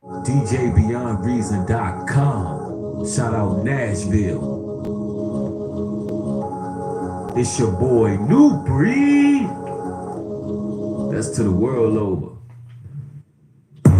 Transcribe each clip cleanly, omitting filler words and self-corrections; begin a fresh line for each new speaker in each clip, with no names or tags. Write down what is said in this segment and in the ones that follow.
DJBeyondReason.com. Shout out Nashville. It's your boy New Breed. That's to the world over.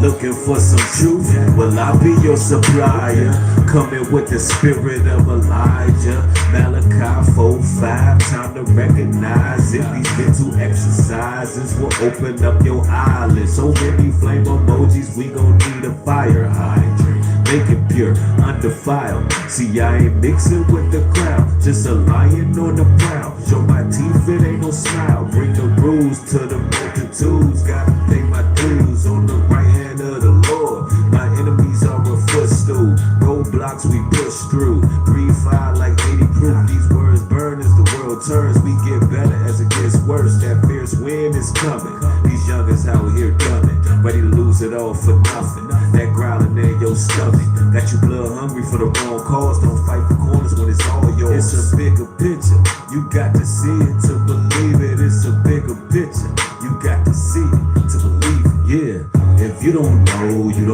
Looking for some truth? Well, I'll be your supplier. Coming with the spirit of Elijah. Malachi 4:5. Time to recognize it. These mental exercises will open up your eyelids. So many flame emojis, we gon' need a fire hydrant. Make it pure, undefiled. See, I ain't mixing with the crowd. Just a lion on the prowl. Show my teeth, it ain't no smile. Bring the rules to the multitudes. Gotta pay my dues on the right hand of the Lord. My enemies are a footstool. Roadblocks we push through. Breathe fire like 80 proof. These words burn as the world turns. We get better as it gets worse. That fierce wind is coming. These youngers out here dumbing. Ready to lose it all for nothing. That growling in your stomach. Got you blood hungry for the wrong cause. Don't fight for corners when it's all yours. It's a bigger picture. You got to see it to believe it. It's a bigger picture. You got to see it to believe it. Yeah. If you don't know where you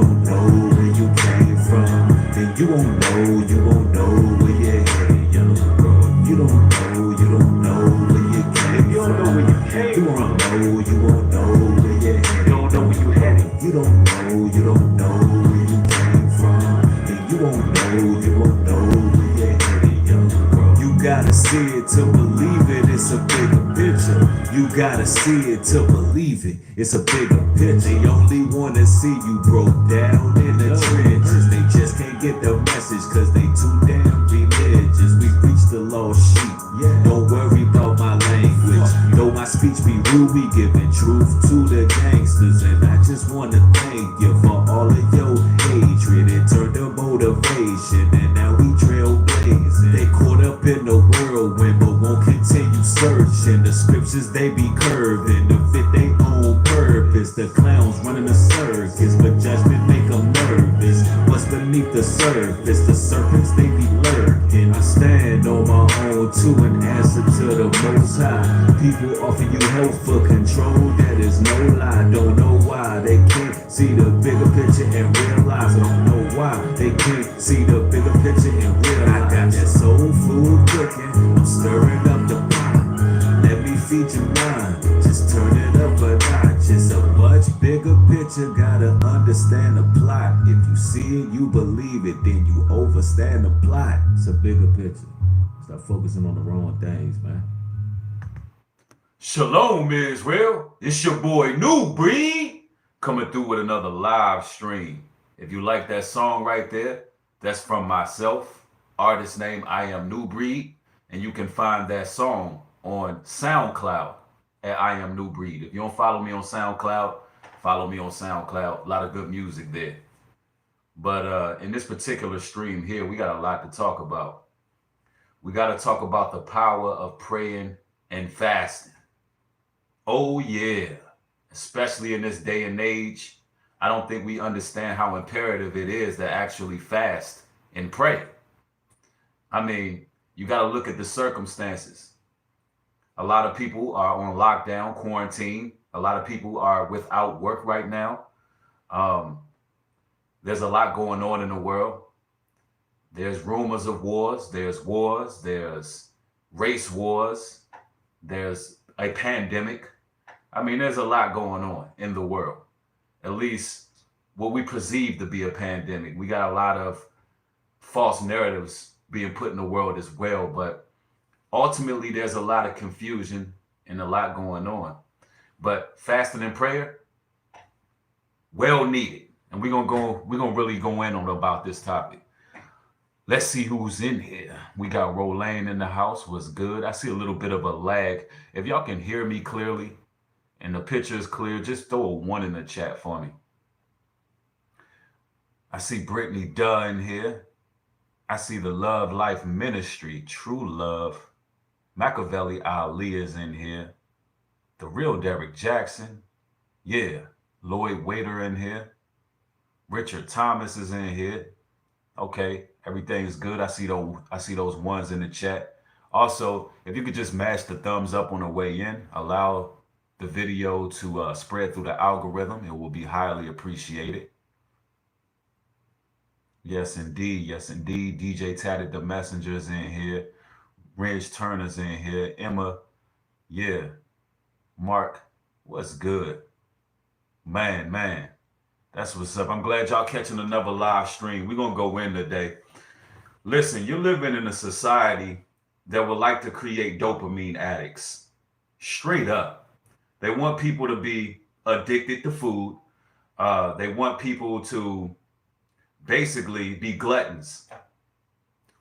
came from. Then you won't know where you're headed, young bro. You don't know where you came from. You don't know where you came from. You won't know where you're headed. You don't know where you headed. You don't know where you came from. Then you won't know where you're headed, young bro. You gotta see it to believe it. It's a bigger picture. You gotta see it to believe it. It's a bigger picture. They only wanna see you broke down in the trenches. They just can't get the message cause they too damn religious. We preach the lost sheep. Don't worry about my language. Though my speech be rude, we giving truth to the gangsters. And I just wanna thank you for all of your hatred. It turned to motivation and now we trailblazing. They caught up in the whirlwind but won't continue searching. The scriptures they be curving to fit their own purpose. The clowns running a circus but judgment make them nervous. What's beneath the surface? The serpents they be lurking. I stand on my own too and answer to the most high. People offer you help for control, that is no lie. Don't know why they can't see the bigger picture and realize. I don't know why they can't see the bigger picture and realize. I got that soul food cooking, I'm stirring up the pot. Let me feed your mind, just turn it up a notch. It's a much bigger picture, gotta understand the plot. If you see it, you believe it, then you overstand the plot. It's a bigger picture. Stop focusing on the wrong things, man. Shalom, Israel. It's your boy New Breed coming through with another live stream. If you like that song right there, that's from myself. Artist name I Am New Breed, and you can find that song on SoundCloud at I Am New Breed. If you don't follow me on SoundCloud, follow me on SoundCloud. A lot of good music there. But in this particular stream here, we got a lot to talk about. We got to talk about the power of praying and fasting. Oh yeah, especially in this day and age, I don't think we understand how imperative it is to actually fast and pray. I mean, you got to look at the circumstances. A lot of people are on lockdown, quarantine. A lot of people are without work right now. There's a lot going on in the world. There's rumors of wars, there's race wars, there's a pandemic. I mean, there's a lot going on in the world, at least what we perceive to be a pandemic. We got a lot of false narratives being put in the world as well, but ultimately there's a lot of confusion and a lot going on. But fasting and prayer, well needed. And we're gonna really go in on about this topic. Let's see who's in here. We got Rolane in the house. What's good? I see a little bit of a lag. If y'all can hear me clearly and the picture is clear, just throw a 1 in the chat for me. I see Brittany Duh in here. I see the Love Life Ministry, True Love. Machiavelli Ali is in here. The real Derek Jackson. Yeah. Lloyd Waiter in here. Richard Thomas is in here. Okay, everything's good. I see those ones in the chat. Also, if you could just mash the thumbs up on the way in, allow the video to spread through the algorithm, it will be highly appreciated.
Yes, indeed. Yes, indeed. DJ Tatted the Messenger's in here. Reg Turner's in here. Emma, yeah. Mark, what's good? Man. That's what's up. I'm glad y'all catching another live stream. We're going to go in today. Listen, you're living in a society that would like to create dopamine addicts. Straight up. They want people to be addicted to food. They want people to basically be gluttons.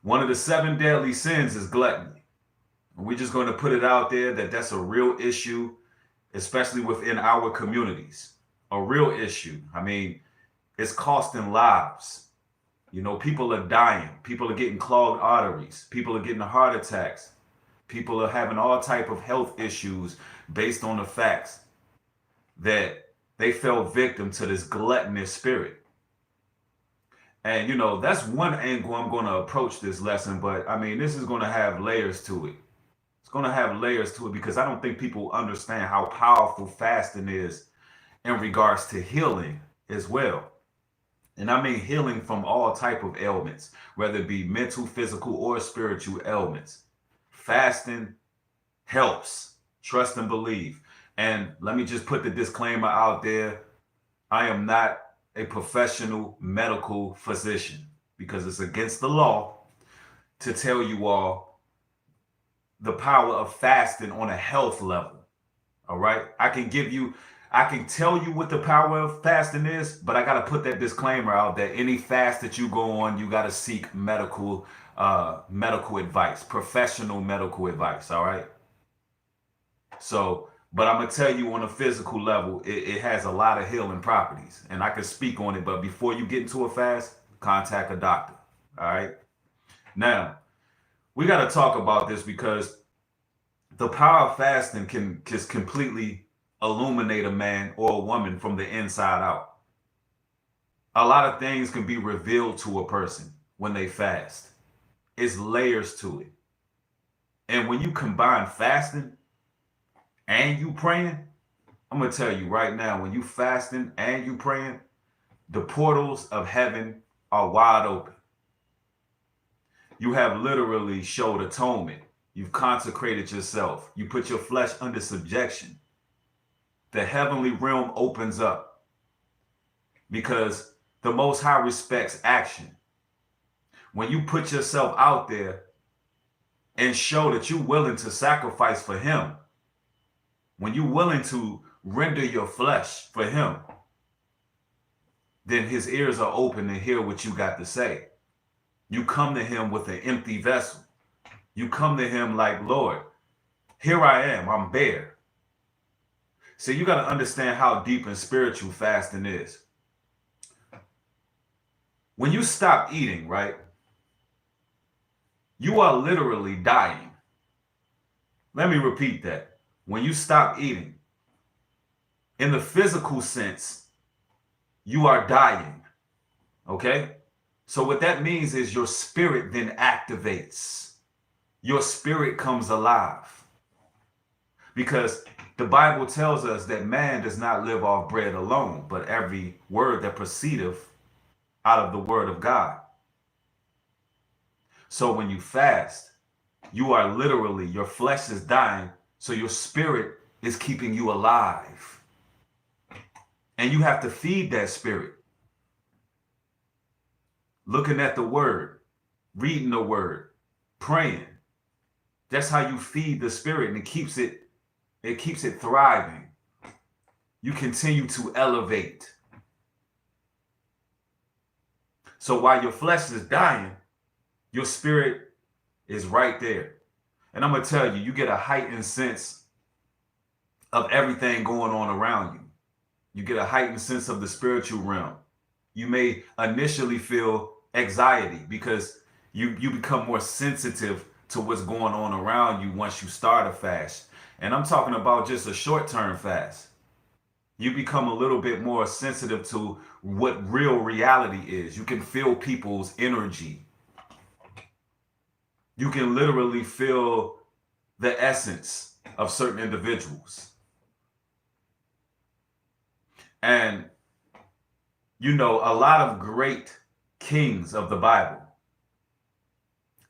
One of the 7 deadly sins is gluttony. We're just going to put it out there that that's a real issue, especially within our communities. A real issue. I mean, it's costing lives. You know, people are dying. People are getting clogged arteries. People are getting heart attacks. People are having all type of health issues based on the facts that they fell victim to this gluttonous spirit. And you know, that's one angle I'm going to approach this lesson, but I mean, this is going to have layers to it. It's going to have layers to it because I don't think people understand how powerful fasting is in regards to healing as well. And I mean healing from all type of ailments, whether it be mental, physical, or spiritual ailments. Fasting helps. Trust and believe. And let me just put the disclaimer out there. I am not a professional medical physician because it's against the law to tell you all the power of fasting on a health level. All right. I can tell you what the power of fasting is, but I got to put that disclaimer out that any fast that you go on, you got to seek medical advice, professional medical advice. All right. So, but I'm gonna tell you on a physical level, it has a lot of healing properties, and I can speak on it. But before you get into a fast, contact a doctor. All right. Now we got to talk about this because the power of fasting can just completely illuminate a man or a woman from the inside out. A lot of things can be revealed to a person when they fast. It's layers to it. And when you combine fasting and you praying, I'm gonna tell you right now, when you fasting and you praying, the portals of heaven are wide open. You have literally showed atonement. You've consecrated yourself. You put your flesh under subjection. The heavenly realm opens up because the Most High respects action. When you put yourself out there and show that you're willing to sacrifice for Him, when you're willing to render your flesh for Him, then His ears are open to hear what you got to say. You come to Him with an empty vessel. You come to Him like, Lord, here I am, I'm bare. So you got to understand how deep and spiritual fasting is. When you stop eating, right, you are literally dying. Let me repeat that. When you stop eating, in the physical sense, you are dying. Okay? So what that means is your spirit then activates. Your spirit comes alive. Because the Bible tells us that man does not live off bread alone, but every word that proceedeth out of the word of God. So when you fast, you are literally, your flesh is dying, so your spirit is keeping you alive. And you have to feed that spirit. Looking at the word, reading the word, praying. That's how you feed the spirit, and it keeps it thriving. You continue to elevate. So while your flesh is dying, your spirit is right there. And I'm going to tell you, you get a heightened sense of everything going on around you. You get a heightened sense of the spiritual realm. You may initially feel anxiety because you become more sensitive to what's going on around you once you start a fast. And I'm talking about just a short-term fast. You become a little bit more sensitive to what real reality is. You can feel people's energy. You can literally feel the essence of certain individuals. And, you know, a lot of great kings of the Bible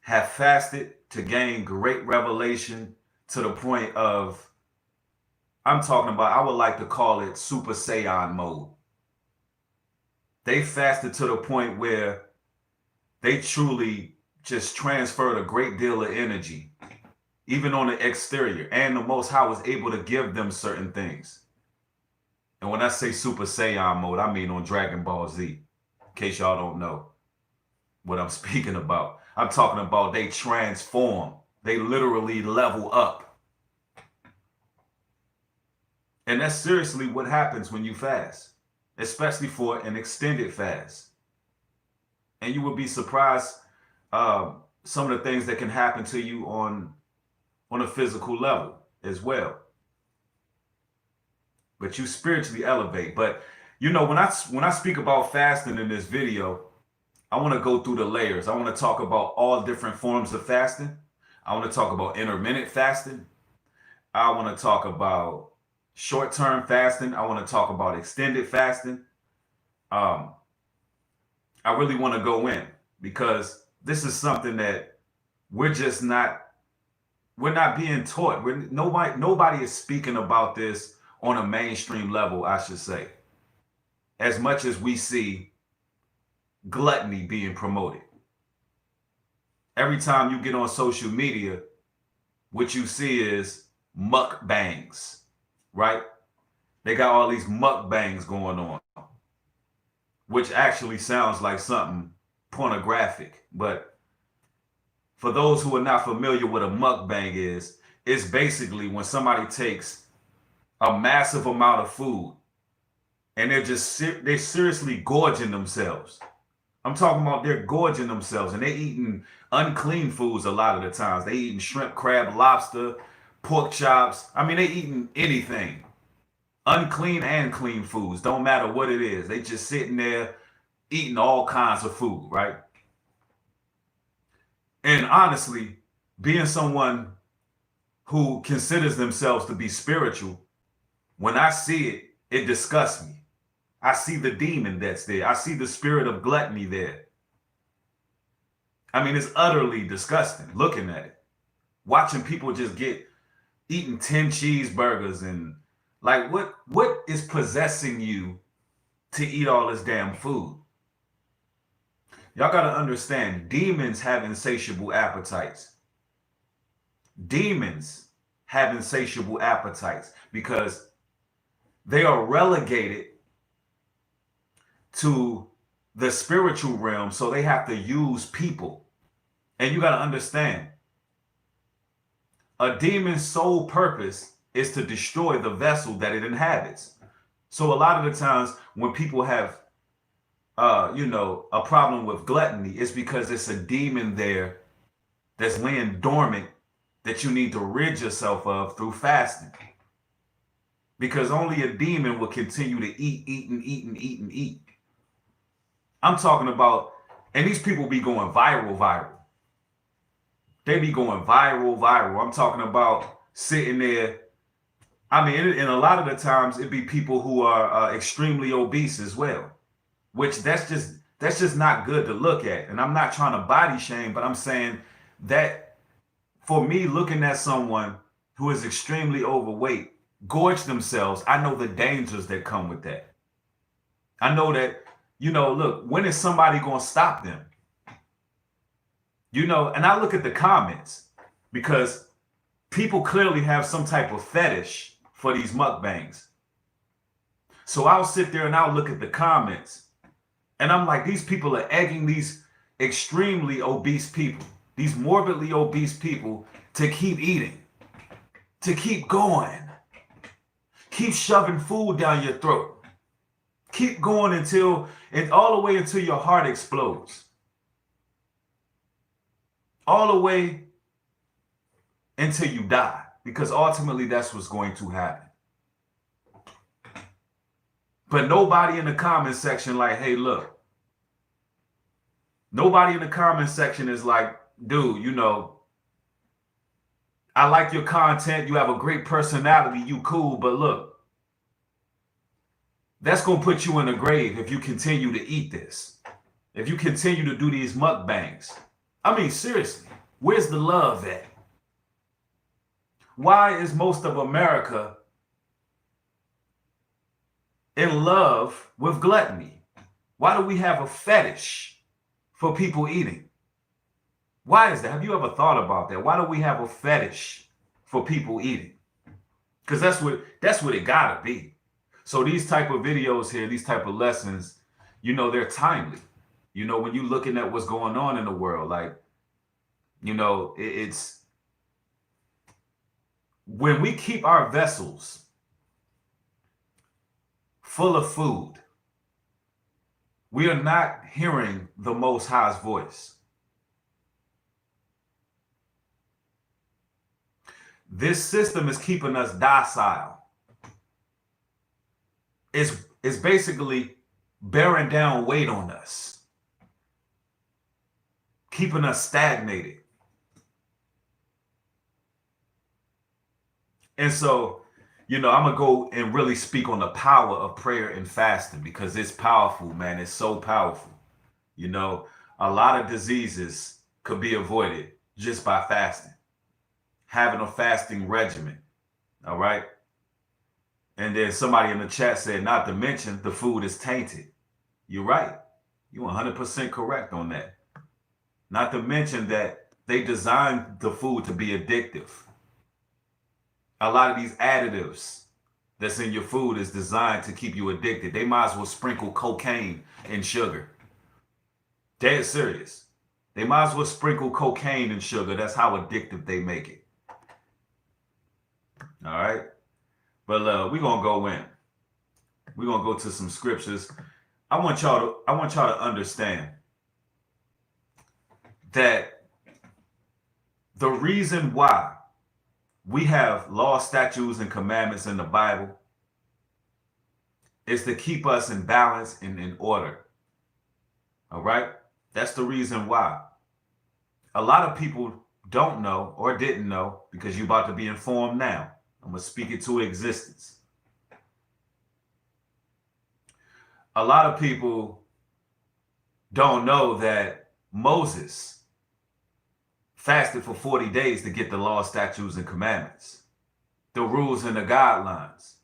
have fasted to gain great revelation to the point of, I'm talking about, I would like to call it Super Saiyan mode. They fasted to the point where they truly just transferred a great deal of energy, even on the exterior. And the Most High was able to give them certain things. And when I say Super Saiyan mode, I mean on Dragon Ball Z, in case y'all don't know what I'm speaking about. I'm talking about they transform. They literally level up. And that's seriously what happens when you fast, especially for an extended fast. And you would be surprised some of the things that can happen to you on a physical level as well. But you spiritually elevate. But you know, when I speak about fasting in this video, I want to go through the layers. I want to talk about all different forms of fasting. I want to talk about intermittent fasting. I want to talk about short-term fasting. I want to talk about extended fasting. I really want to go in because this is something that we're not being taught. Nobody is speaking about this on a mainstream level, I should say, as much as we see gluttony being promoted. Every time you get on social media, what you see is mukbangs, right? They got all these mukbangs going on, which actually sounds like something pornographic. But for those who are not familiar with a mukbang is, it's basically when somebody takes a massive amount of food and they're seriously gorging themselves. I'm talking about they're gorging themselves and they're eating unclean foods a lot of the times. They eating shrimp, crab, lobster, pork chops. I mean, they eating anything. Unclean and clean foods, don't matter what it is. They just sitting there eating all kinds of food, right? And honestly, being someone who considers themselves to be spiritual, when I see it, it disgusts me. I see the demon that's there. I see the spirit of gluttony there. I mean, it's utterly disgusting looking at it. Watching people just eating 10 cheeseburgers and like, what is possessing you to eat all this damn food? Y'all got to understand, demons have insatiable appetites. Demons have insatiable appetites because they are relegated to the spiritual realm, so they have to use people. And you got to understand, a demon's sole purpose is to destroy the vessel that it inhabits. So a lot of the times when people have, a problem with gluttony, it's because it's a demon there that's laying dormant that you need to rid yourself of through fasting. Because only a demon will continue to eat. I'm talking about, and these people be going viral. They be going viral. I'm talking about sitting there. I mean, and a lot of the times it be people who are extremely obese as well, which that's just not good to look at. And I'm not trying to body shame, but I'm saying that for me, looking at someone who is extremely overweight, gorge themselves, I know the dangers that come with that. I know that, look, when is somebody going to stop them? And I look at the comments because people clearly have some type of fetish for these mukbangs. So I'll sit there and I'll look at the comments and I'm like, these people are egging these extremely obese people, these morbidly obese people to keep eating, to keep going, keep shoving food down your throat. Keep going all the way until your heart explodes. All the way until you die, because ultimately that's what's going to happen. But nobody in the comment section like, hey, look. Nobody in the comment section is like, dude, I like your content. You have a great personality. You cool, but look. That's going to put you in the grave if you continue to eat this. if you continue to do these mukbangs, I mean, seriously, where's the love at? Why is most of America in love with gluttony? Why do we have a fetish for people eating? Why is that? Have you ever thought about that? Why do we have a fetish for people eating? Because that's what it gotta be. So these type of videos here, these type of lessons, you know, they're timely. You know, when you're looking at what's going on in the world, like, you know, it's when we keep our vessels full of food, we are not hearing the Most High's voice. This system is keeping us docile. It's basically bearing down weight on us, keeping us stagnated. And so, you know, I'm going to go and really speak on the power of prayer and fasting because it's powerful, man. It's so powerful. You know, a lot of diseases could be avoided just by fasting, having a fasting regimen. All right. And then somebody in the chat said, not to mention the food is tainted. You're right. You're 100% correct on that. Not to mention that they designed the food to be addictive. A lot of these additives that's in your food is designed to keep you addicted. They might as well sprinkle cocaine in sugar. Dead serious. They might as well sprinkle cocaine in sugar. That's how addictive they make it. All right. But we're gonna go in. We're gonna go to some scriptures. I want y'all to understand that the reason why we have laws, statutes, and commandments in the Bible is to keep us in balance and in order. All right? That's the reason why. A lot of people don't know or didn't know because you're about to be informed now. I'm going to speak it to existence. A lot of people don't know that Moses fasted for 40 days to get the law, statutes, and commandments, the rules and the guidelines.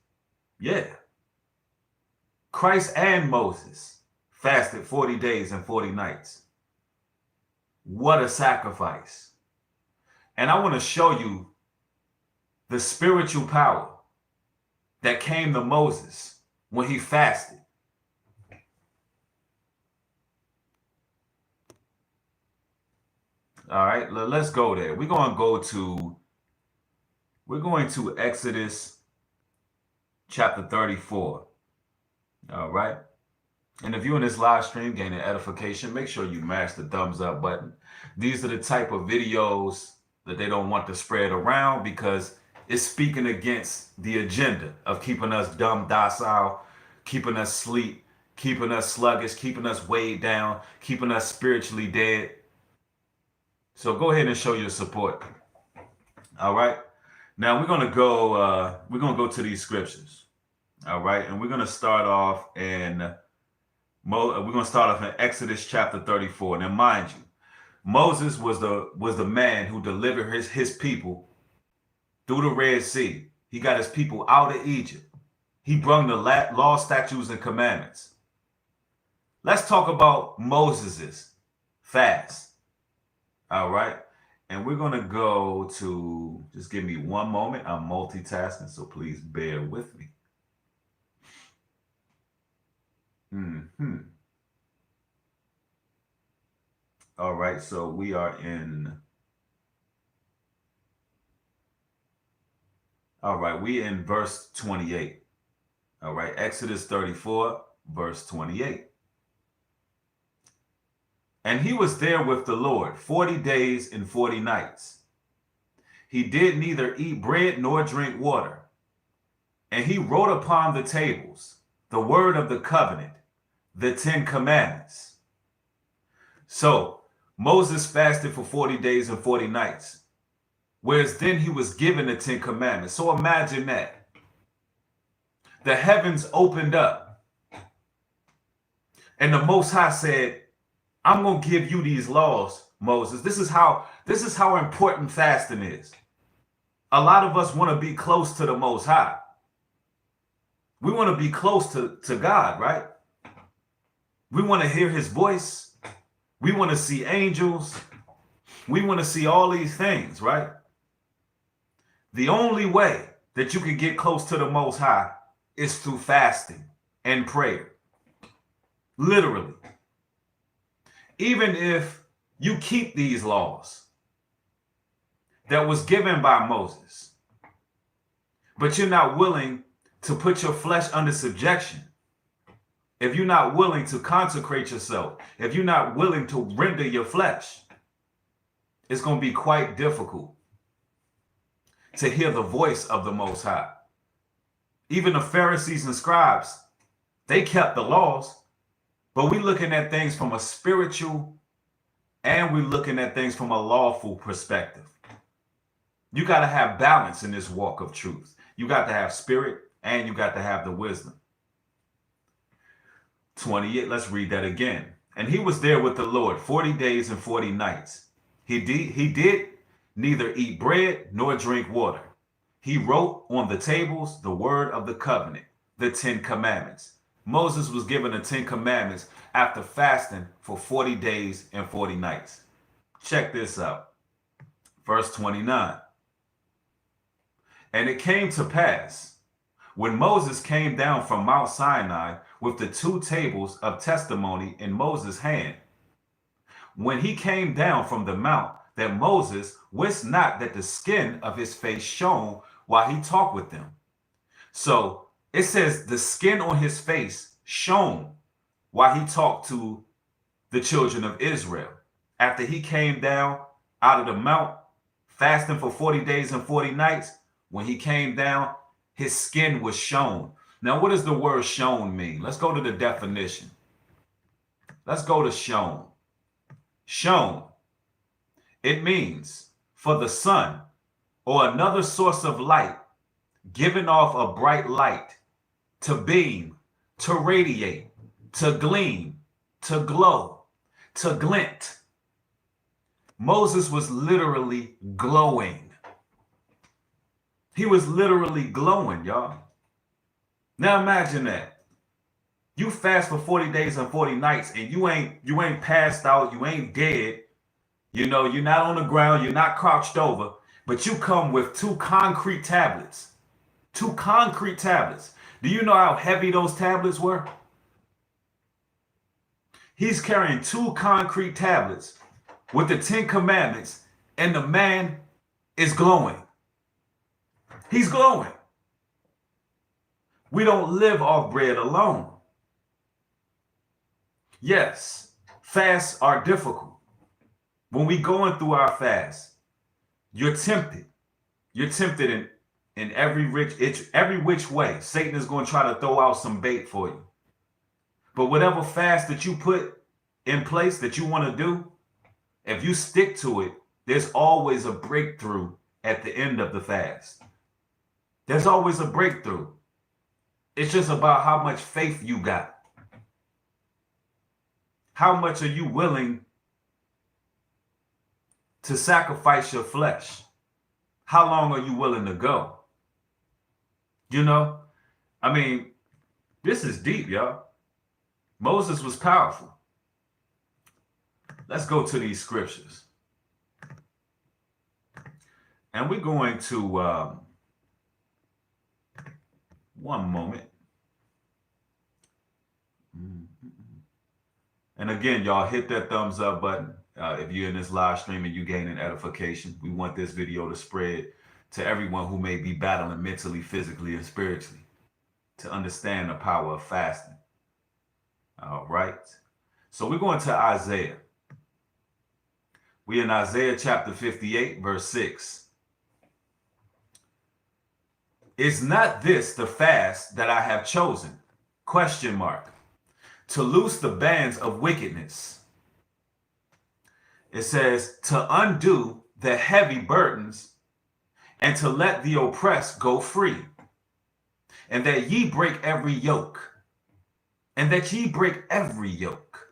Yeah. Christ and Moses fasted 40 days and 40 nights. What a sacrifice. And I want to show you the spiritual power that came to Moses when he fasted. All right, let's go there. We're going to Exodus chapter 34. All right. And if you're in this live stream gaining edification, make sure you mash the thumbs up button. These are the type of videos that they don't want to spread around because it's speaking against the agenda of keeping us dumb, docile, keeping us asleep, keeping us sluggish, keeping us weighed down, keeping us spiritually dead. So go ahead and show your support. All right. Now we're gonna go to these scriptures. All right, and we're gonna start off in Exodus chapter 34. Now, mind you, Moses was the man who delivered his people through the Red Sea. He got his people out of Egypt. He brought the law, statutes, and commandments. Let's talk about Moses's fast. All right. And we're going to go to, just give me one moment. I'm multitasking, so please bear with me. All right. So we are in. All right. We in verse 28. All right. Exodus 34, verse 28. And he was there with the Lord 40 days and 40 nights. He did neither eat bread nor drink water. And he wrote upon the tables the word of the covenant, the 10 commandments. So Moses fasted for 40 days and 40 nights, whereas then he was given the 10 commandments. So imagine that. The heavens opened up and the Most High said, I'm going to give you these laws, Moses. This is how important fasting is. A lot of us want to be close to the Most High. We want to be close to God, right? We want to hear his voice. We want to see angels. We want to see all these things, right? The only way that you can get close to the Most High is through fasting and prayer. Literally. Even if you keep these laws that was given by Moses, but you're not willing to put your flesh under subjection, if you're not willing to consecrate yourself, if you're not willing to render your flesh, it's going to be quite difficult to hear the voice of the Most High. Even the Pharisees and scribes, they kept the laws, but we're looking at things from a spiritual and we're looking at things from a lawful perspective. You got to have balance in this walk of truth. You got to have spirit and you got to have the wisdom. 28, let's read that again. And he was there with the Lord 40 days and 40 nights. He did neither eat bread nor drink water. He wrote on the tables the word of the covenant, the 10 commandments. Moses was given the 10 commandments after fasting for 40 days and 40 nights. Check this out. Verse 29. And it came to pass, when Moses came down from Mount Sinai with the 2 tables of testimony in Moses' hand, when he came down from the mount, that Moses wist not that the skin of his face shone while he talked with them. So it says the skin on his face shone while he talked to the children of Israel. After he came down out of the mount, fasting for 40 days and 40 nights, when he came down, his skin was shone. Now, what does the word shone mean? Let's go to the definition. Let's go to shone. Shone. It means for the sun or another source of light, giving off a bright light, to beam, to radiate, to gleam, to glow, to glint. Moses was literally glowing. He was literally glowing, y'all. Now imagine that. You fast for 40 days and 40 nights and you ain't passed out, you ain't dead. You know, you're not on the ground, you're not crouched over, but you come with 2 concrete tablets. 2 concrete tablets. Do you know how heavy those tablets were? He's carrying 2 concrete tablets with the 10 commandments, and the man is glowing. He's glowing. We don't live off bread alone. Yes, fasts are difficult. When we going through our fast, you're tempted. You're tempted in every which way. Satan is going to try to throw out some bait for you. But whatever fast that you put in place that you want to do, if you stick to it, there's always a breakthrough at the end of the fast. There's always a breakthrough. It's just about how much faith you got. How much are you willing to sacrifice your flesh? How long are you willing to go? You know, I mean, this is deep, y'all. Moses was powerful. Let's go to these scriptures. And we're going to, one moment. And again, y'all hit that thumbs up button. If you're in this live stream and you gaining edification, we want this video to spread to everyone who may be battling mentally, physically, and spiritually to understand the power of fasting. All right. So we're going to Isaiah. We're in Isaiah chapter 58, verse 6. Is not this the fast that I have chosen? Question mark. To loose the bands of wickedness. It says to undo the heavy burdens and to let the oppressed go free. And that ye break every yoke. And that ye break every yoke.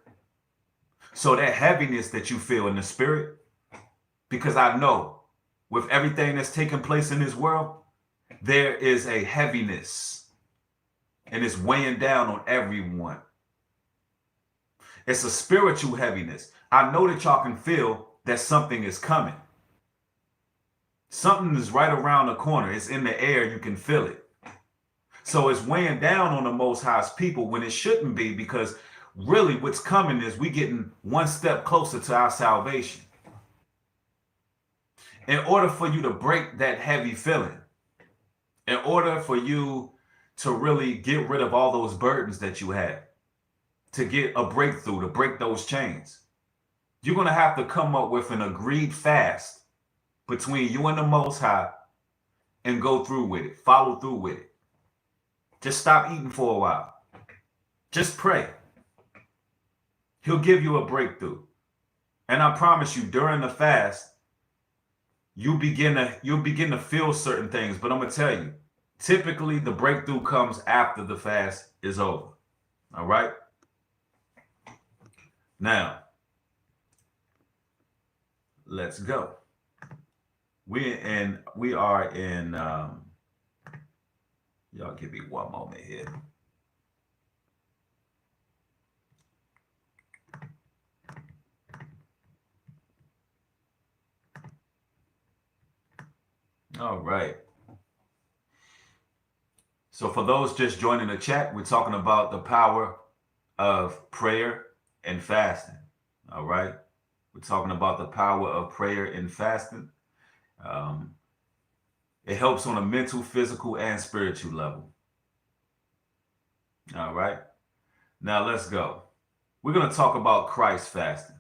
So that heaviness that you feel in the spirit, because I know with everything that's taking place in this world, there is a heaviness and it's weighing down on everyone. It's a spiritual heaviness. I know that y'all can feel that something is coming. Something is right around the corner. It's in the air. You can feel it. So it's weighing down on the Most High's people when it shouldn't be, because really what's coming is we getting one step closer to our salvation. In order for you to break that heavy feeling, in order for you to really get rid of all those burdens that you have, to get a breakthrough, to break those chains, you're going to have to come up with an agreed fast between you and the Most High and go through with it, follow through with it. Just stop eating for a while. Just pray. He'll give you a breakthrough. And I promise you, during the fast, you'll begin to feel certain things. But I'm going to tell you, typically the breakthrough comes after the fast is over. All right? Now, let's go. We are in y'all give me one moment here. All right. So for those just joining the chat, we're talking about the power of prayer and fasting. All right. We're talking about the power of prayer and fasting. It helps on a mental, physical, and spiritual level. All right. Now let's go. We're going to talk about Christ fasting.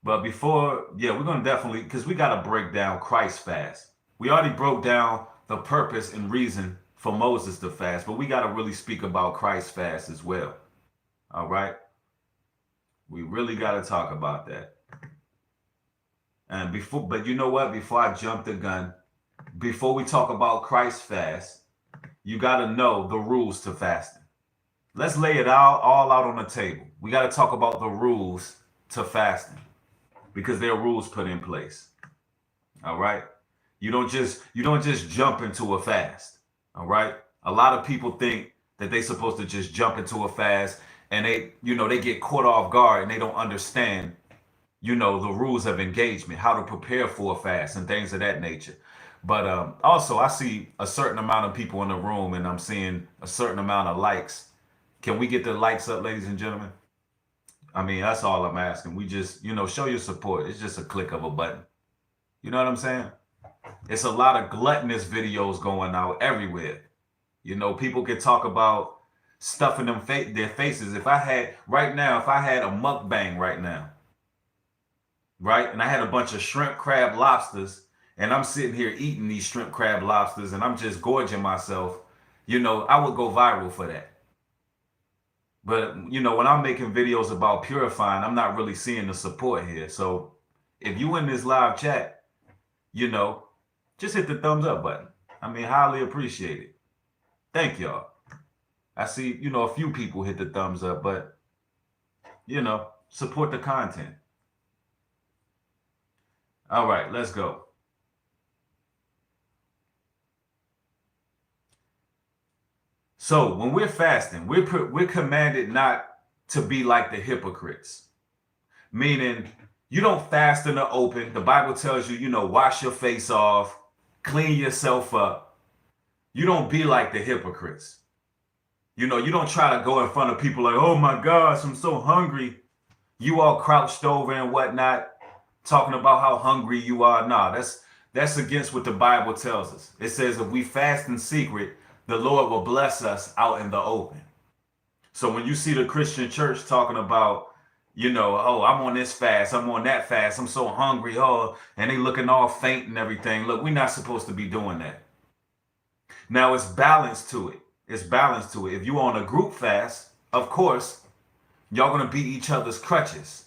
But before, we're going to definitely, because we got to break down Christ fast. We already broke down the purpose and reason for Moses to fast, but we got to really speak about Christ fast as well. All right. We really got to talk about that. And but you know what? Before I jump the gun, before we talk about Christ fast, you got to know the rules to fasting. Let's lay it all out on the table. We got to talk about the rules to fasting, because there are rules put in place. All right. You don't just jump into a fast. All right. A lot of people think that they're supposed to just jump into a fast, and they get caught off guard and they don't understand, the rules of engagement, how to prepare for a fast and things of that nature. But also I see a certain amount of people in the room, and I'm seeing a certain amount of likes. Can we get the likes up, ladies and gentlemen? I mean, that's all I'm asking. We just, show your support. It's just a click of a button. You know what I'm saying? It's a lot of gluttonous videos going out everywhere. People can talk about stuffing their faces. If I had a mukbang right now, right? And I had a bunch of shrimp, crab, lobsters, and I'm sitting here eating these shrimp, crab, lobsters, and I'm just gorging myself, I would go viral for that. But, when I'm making videos about purifying, I'm not really seeing the support here. So if you in this live chat, just hit the thumbs up button. I mean, highly appreciate it. Thank y'all. I see, a few people hit the thumbs up, but, support the content. All right, let's go. So when we're fasting, we're commanded not to be like the hypocrites. Meaning, you don't fast in the open. The Bible tells you, wash your face off, clean yourself up. You don't be like the hypocrites. You don't try to go in front of people like, oh my gosh, I'm so hungry. You all crouched over and whatnot, talking about how hungry you are. Nah, that's against what the Bible tells us. It says if we fast in secret, the Lord will bless us out in the open. So when you see the Christian church talking about, oh, I'm on this fast, I'm on that fast, I'm so hungry, and they looking all faint and everything. Look, we're not supposed to be doing that. Now it's balance to it. It's balance to it. If you're on a group fast, of course, y'all going to beat each other's crutches,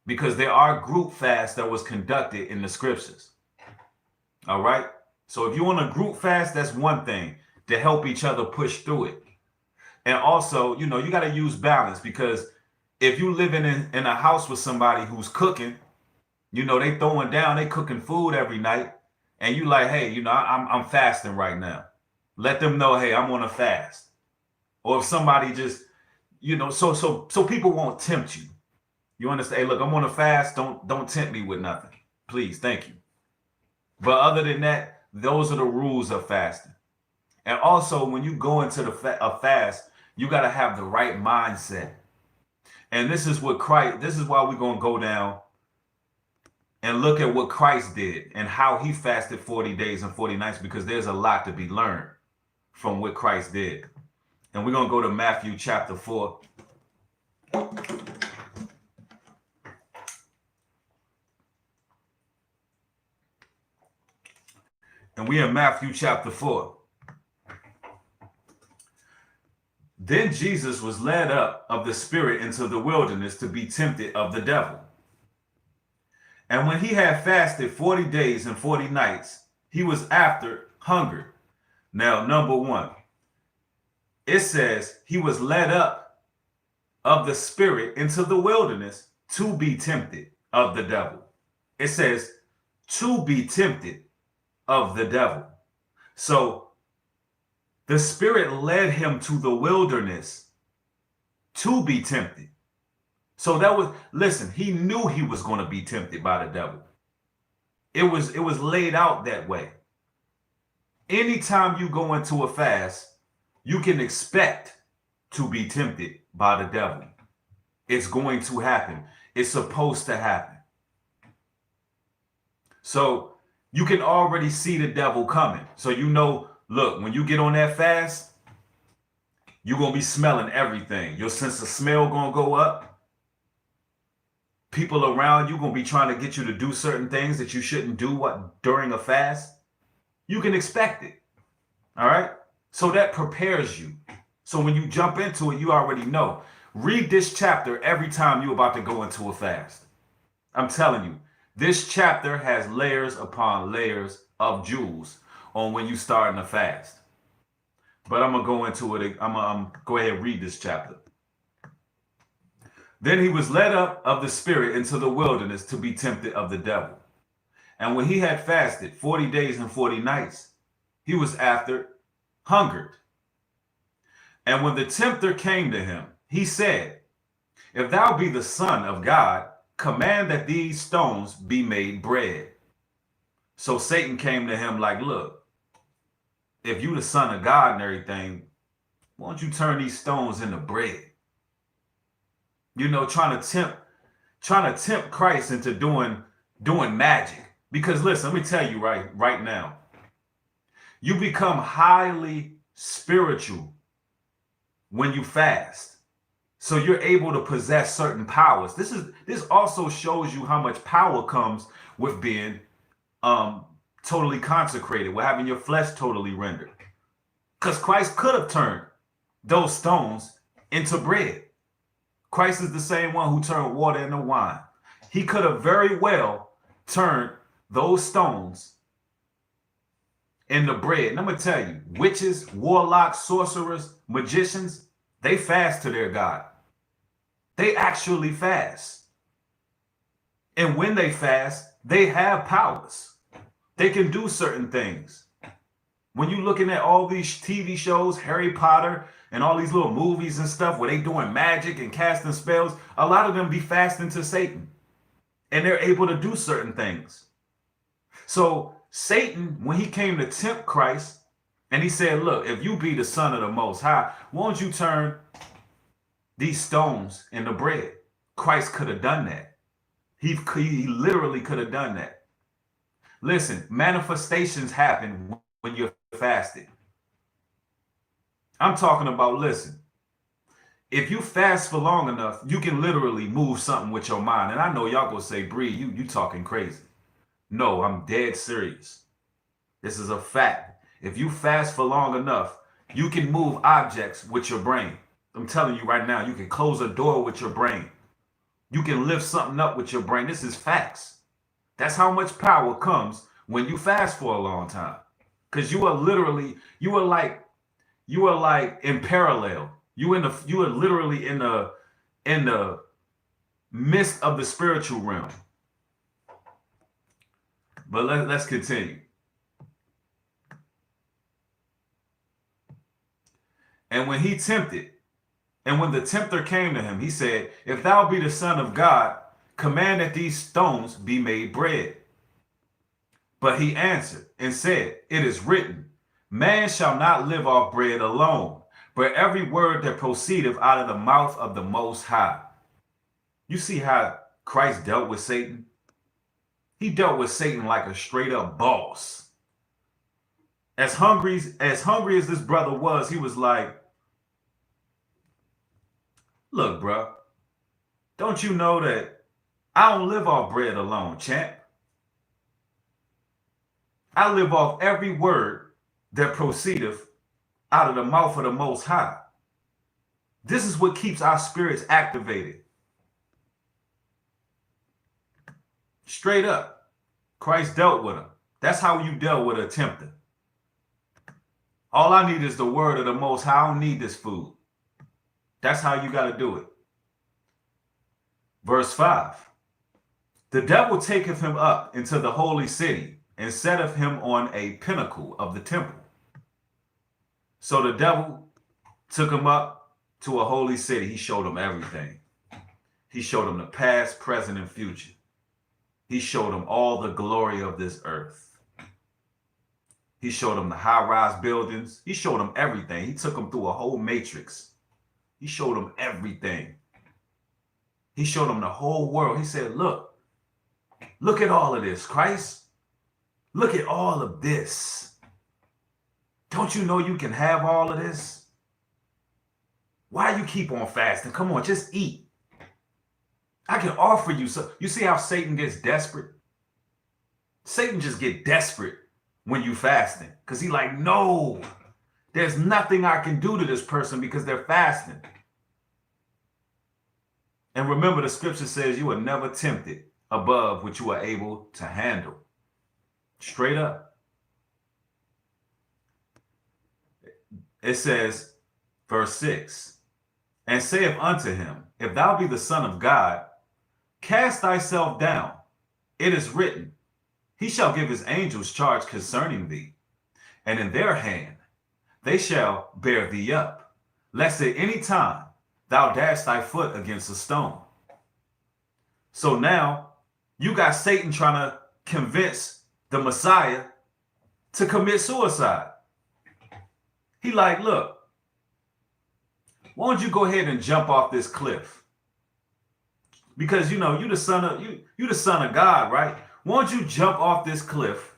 because there are group fasts that was conducted in the scriptures. All right. So if you're on a group fast, that's one thing, to help each other push through it. And also, you got to use balance, because if you living in a house with somebody who's cooking, you know, they throwing down, they cooking food every night, and you like, hey, you know, I'm fasting right now. Let them know, hey, I'm on a fast. Or if somebody just, you know, so people won't tempt you. You understand? Hey, look, I'm on a fast. Don't tempt me with nothing, please. Thank you. But other than that, those are the rules of fasting. And also, when you go into a fast, you got to have the right mindset. And this is what Christ. This is why we're gonna go down and look at what Christ did and how he fasted 40 days and 40 nights, because there's a lot to be learned from what Christ did. And we're going to go to Matthew chapter 4. And we in Matthew chapter 4. Then Jesus was led up of the Spirit into the wilderness to be tempted of the devil. And when he had fasted 40 days and 40 nights, he was after hungered. Now, number one, it says he was led up of the Spirit into the wilderness to be tempted of the devil. It says to be tempted of the devil. So the Spirit led him to the wilderness to be tempted. So that was, listen, he knew he was going to be tempted by the devil. It was laid out that way. Anytime you go into a fast, you can expect to be tempted by the devil. It's going to happen. It's supposed to happen. So you can already see the devil coming. So you know, look, when you get on that fast, you're going to be smelling everything. Your sense of smell going to go up. People around you going to be trying to get you to do certain things that you shouldn't do during a fast. You can expect it. All right. So that prepares you. So when you jump into it, you already know. Read this chapter every time you're about to go into a fast. I'm telling you, this chapter has layers upon layers of jewels on when you start in a fast. But I'm going to go into it. I'm going to go ahead and read this chapter. Then he was led up of the Spirit into the wilderness to be tempted of the devil. And when he had fasted 40 days and 40 nights, he was after hungered. And when the tempter came to him, he said, if thou be the Son of God, command that these stones be made bread. So Satan came to him like, look, if you the Son of God and everything, why don't you turn these stones into bread? You know, trying to tempt Christ into doing magic. Because listen, let me tell you right now, you become highly spiritual when you fast. So you're able to possess certain powers. This also shows you how much power comes with being totally consecrated, with having your flesh totally rendered. Because Christ could have turned those stones into bread. Christ is the same one who turned water into wine. He could have very well turned those stones into bread. And I'm going to tell you, witches, warlocks, sorcerers, magicians, they fast to their God. They actually fast. And when they fast, they have powers. They can do certain things. When you're looking at all these TV shows, Harry Potter, and all these little movies and stuff where they doing magic and casting spells, a lot of them be fasting to Satan. And they're able to do certain things. So Satan, when he came to tempt Christ, and he said, look, if you be the Son of the Most High, why don't you turn these stones into bread? Christ could have done that. He literally could have done that. Listen, manifestations happen when you're fasted. I'm talking about, listen, if you fast for long enough, you can literally move something with your mind. And I know y'all gonna say, Bree, you talking crazy. No, I'm dead serious. This is a fact. If you fast for long enough, you can move objects with your brain. I'm telling you right now, you can close a door with your brain. You can lift something up with your brain. This is facts. That's how much power comes when you fast for a long time. Because you are like in parallel. You are literally in the midst of the spiritual realm. But let's continue. And when he tempted, and when the tempter came to him, he said, if thou be the Son of God, command that these stones be made bread. But he answered and said, it is written, man shall not live off bread alone, but every word that proceedeth out of the mouth of the Most High. You see how Christ dealt with Satan? He dealt with Satan like a straight up boss. As hungry as this brother was, he was like, look, bro, don't you know that I don't live off bread alone, champ? I live off every word that proceedeth out of the mouth of the Most High. This is what keeps our spirits activated. Straight up, Christ dealt with him. That's how you dealt with a tempter. All I need is the word of the Most High. I don't need this food. That's how you got to do it. Verse 5. The devil taketh him up into the holy city and setteth him on a pinnacle of the temple. So the devil took him up to a holy city. He showed him everything. He showed him the past, present, and future. He showed him all the glory of this earth. He showed him the high-rise buildings. He showed him everything. He took him through a whole matrix. He showed him everything. He showed him the whole world. He said, look at all of this, Christ. Look at all of this. Don't you know you can have all of this? Why you keep on fasting? Come on, just eat. I can offer you. So you see how Satan gets desperate? Satan just get desperate when you fasting. Because he like, no, there's nothing I can do to this person because they're fasting. And remember, the scripture says you are never tempted above what you are able to handle. Straight up. It says, verse 6, and saith unto him, if thou be the Son of God, cast thyself down. It is written, he shall give his angels charge concerning thee, and in their hand they shall bear thee up, lest at any time thou dash thy foot against a stone. So now you got Satan trying to convince the Messiah to commit suicide. He like, look, why don't you go ahead and jump off this cliff? Because you know you the son of God, right? Why don't you jump off this cliff?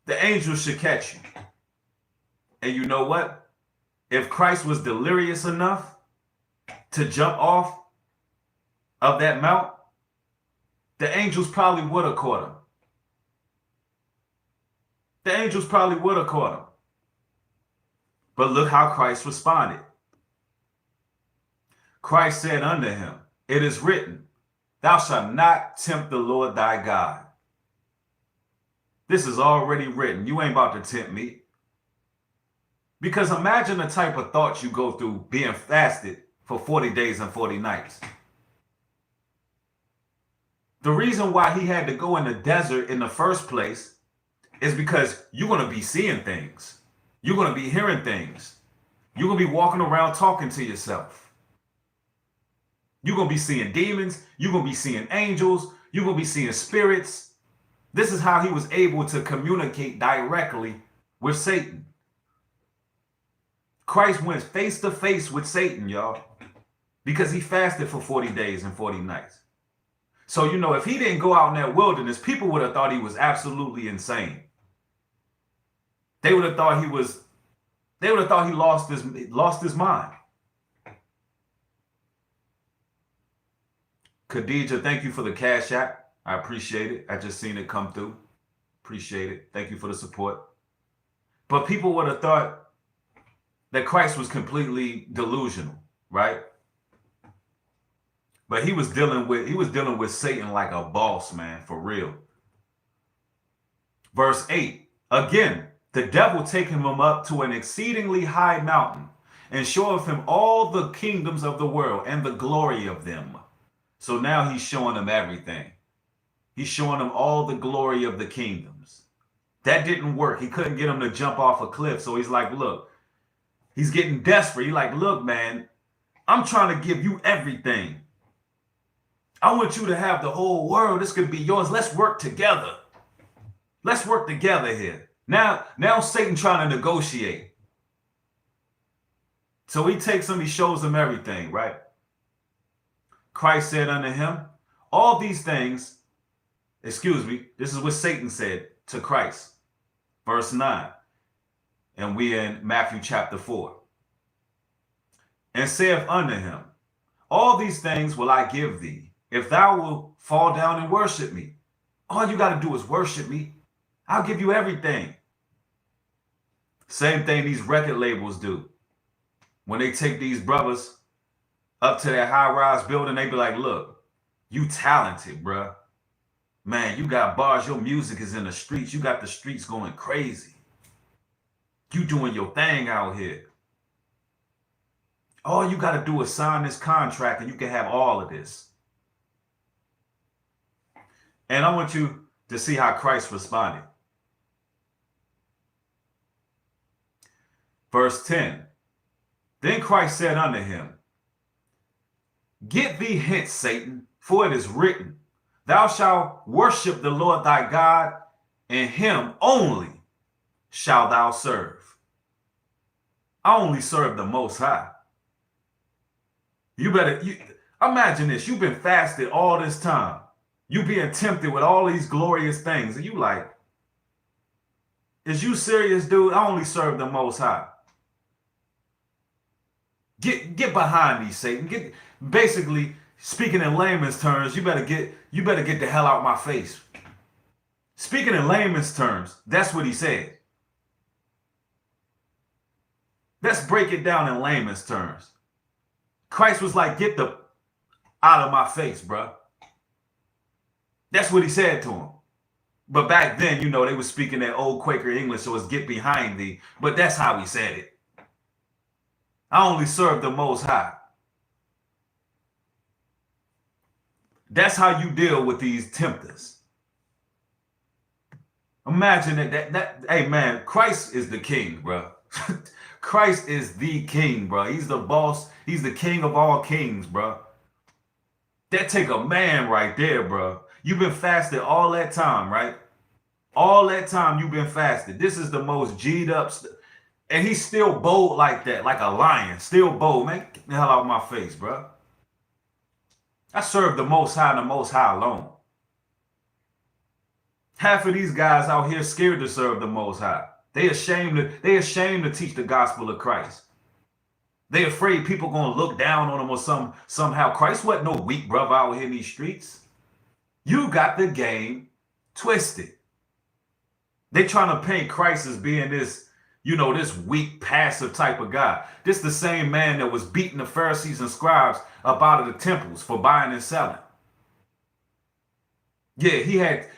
The angels should catch you. And you know what? If Christ was delirious enough to jump off of that mount, the angels probably would have caught him. The angels probably would have caught him. But look how Christ responded. Christ said unto him, it is written, thou shalt not tempt the Lord thy God. This is already written. You ain't about to tempt me. Because imagine the type of thoughts you go through being fasted for 40 days and 40 nights. The reason why he had to go in the desert in the first place is because you're going to be seeing things. You're going to be hearing things. You're going to be walking around talking to yourself. You're going to be seeing demons. You're going to be seeing angels. You're going to be seeing spirits. This is how he was able to communicate directly with Satan. Christ went face to face with Satan, y'all, because he fasted for 40 days and 40 nights. So, you know, if he didn't go out in that wilderness, people would have thought he was absolutely insane. They would have thought he lost his mind. Khadija, thank you for the Cashapp. I appreciate it. I just seen it come through. Appreciate it. Thank you for the support. But people would have thought that Christ was completely delusional, right? But he was dealing with Satan like a boss, man, for real. Verse 8, again, the devil taking him up to an exceedingly high mountain and showeth him all the kingdoms of the world and the glory of them. So now he's showing them everything. He's showing them all the glory of the kingdoms. That didn't work. He couldn't get them to jump off a cliff. So he's like, look, he's getting desperate. He's like, look, man, I'm trying to give you everything. I want you to have the whole world. This could be yours. Let's work together. Let's work together here. Now Satan trying to negotiate. So he takes him, he shows him everything, right? Christ said unto him, all these things, this is what Satan said to Christ. Verse 9. And we in Matthew chapter 4. And saith unto him, all these things will I give thee, if thou wilt fall down and worship me. All you got to do is worship me. I'll give you everything. Same thing these record labels do. When they take these brothers up to their high-rise building, they be like, look, you talented, bruh. Man, you got bars. Your music is in the streets. You got the streets going crazy. You doing your thing out here. All you got to do is sign this contract and you can have all of this. And I want you to see how Christ responded. Verse 10. Then Christ said unto him, get thee hence, Satan, for it is written, thou shalt worship the Lord thy God, and him only shalt thou serve. I only serve the Most High. You imagine this. You've been fasted all this time. You being tempted with all these glorious things. And you like, is you serious, dude? I only serve the Most High. Get behind me, Satan. Basically, speaking in layman's terms, you better get the hell out my face. Speaking in layman's terms, that's what he said. Let's break it down in layman's terms. Christ was like, get the out of my face, bro. That's what he said to him. But back then, they were speaking that old Quaker English, so it's get behind thee. But that's how he said it. I only serve the Most High. That's how you deal with these tempters. Imagine that hey man, Christ is the king, bro. Christ is the king, bro. He's the boss. He's the king of all kings, bro. That take a man right there, bro. You've been fasted all that time, right? All that time you've been fasted. This is the most G'd up and he's still bold like that, like a lion. Still bold, man. Get the hell out of my face, bro. I serve the Most High and the Most High alone. Half of these guys out here scared to serve the Most High. They ashamed to teach the gospel of Christ. They afraid people gonna look down on them or somehow. Christ wasn't no weak brother out here in these streets. You got the game twisted. They trying to paint Christ as being this, this weak, passive type of guy. This the same man that was beating the Pharisees and scribes up out of the temples for buying and selling. Yeah,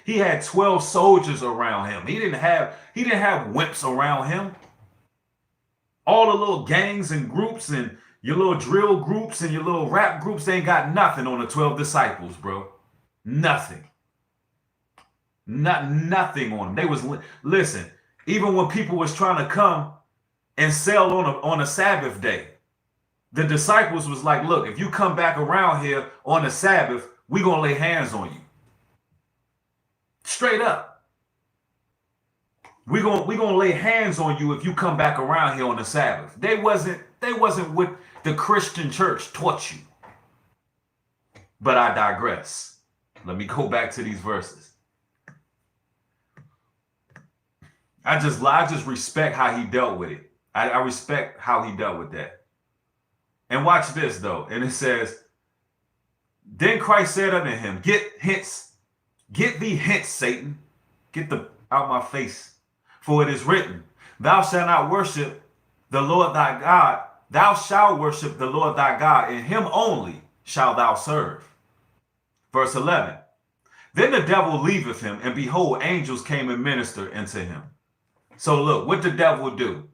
he had 12 soldiers around him. He didn't have wimps around him. All the little gangs and groups and your little drill groups and your little rap groups, they ain't got nothing on the 12 disciples, bro. Nothing. Nothing on them. They was, listen, even when people was trying to come and sell on a Sabbath day, the disciples was like, look, if you come back around here on the Sabbath, we gonna lay hands on you. Straight up. We gonna lay hands on you if you come back around here on the Sabbath. They wasn't what the Christian church taught you. But I digress. Let me go back to these verses. I just respect how he dealt with it. I respect how he dealt with that. And watch this though. And it says, then Christ said unto him, get thee hence, Satan. Get the out my face. For it is written, thou shalt not worship the Lord thy God. Thou shalt worship the Lord thy God, and him only shalt thou serve. Verse 11. Then the devil leaveth him, and behold, angels came and ministered unto him. So look, what the devil do?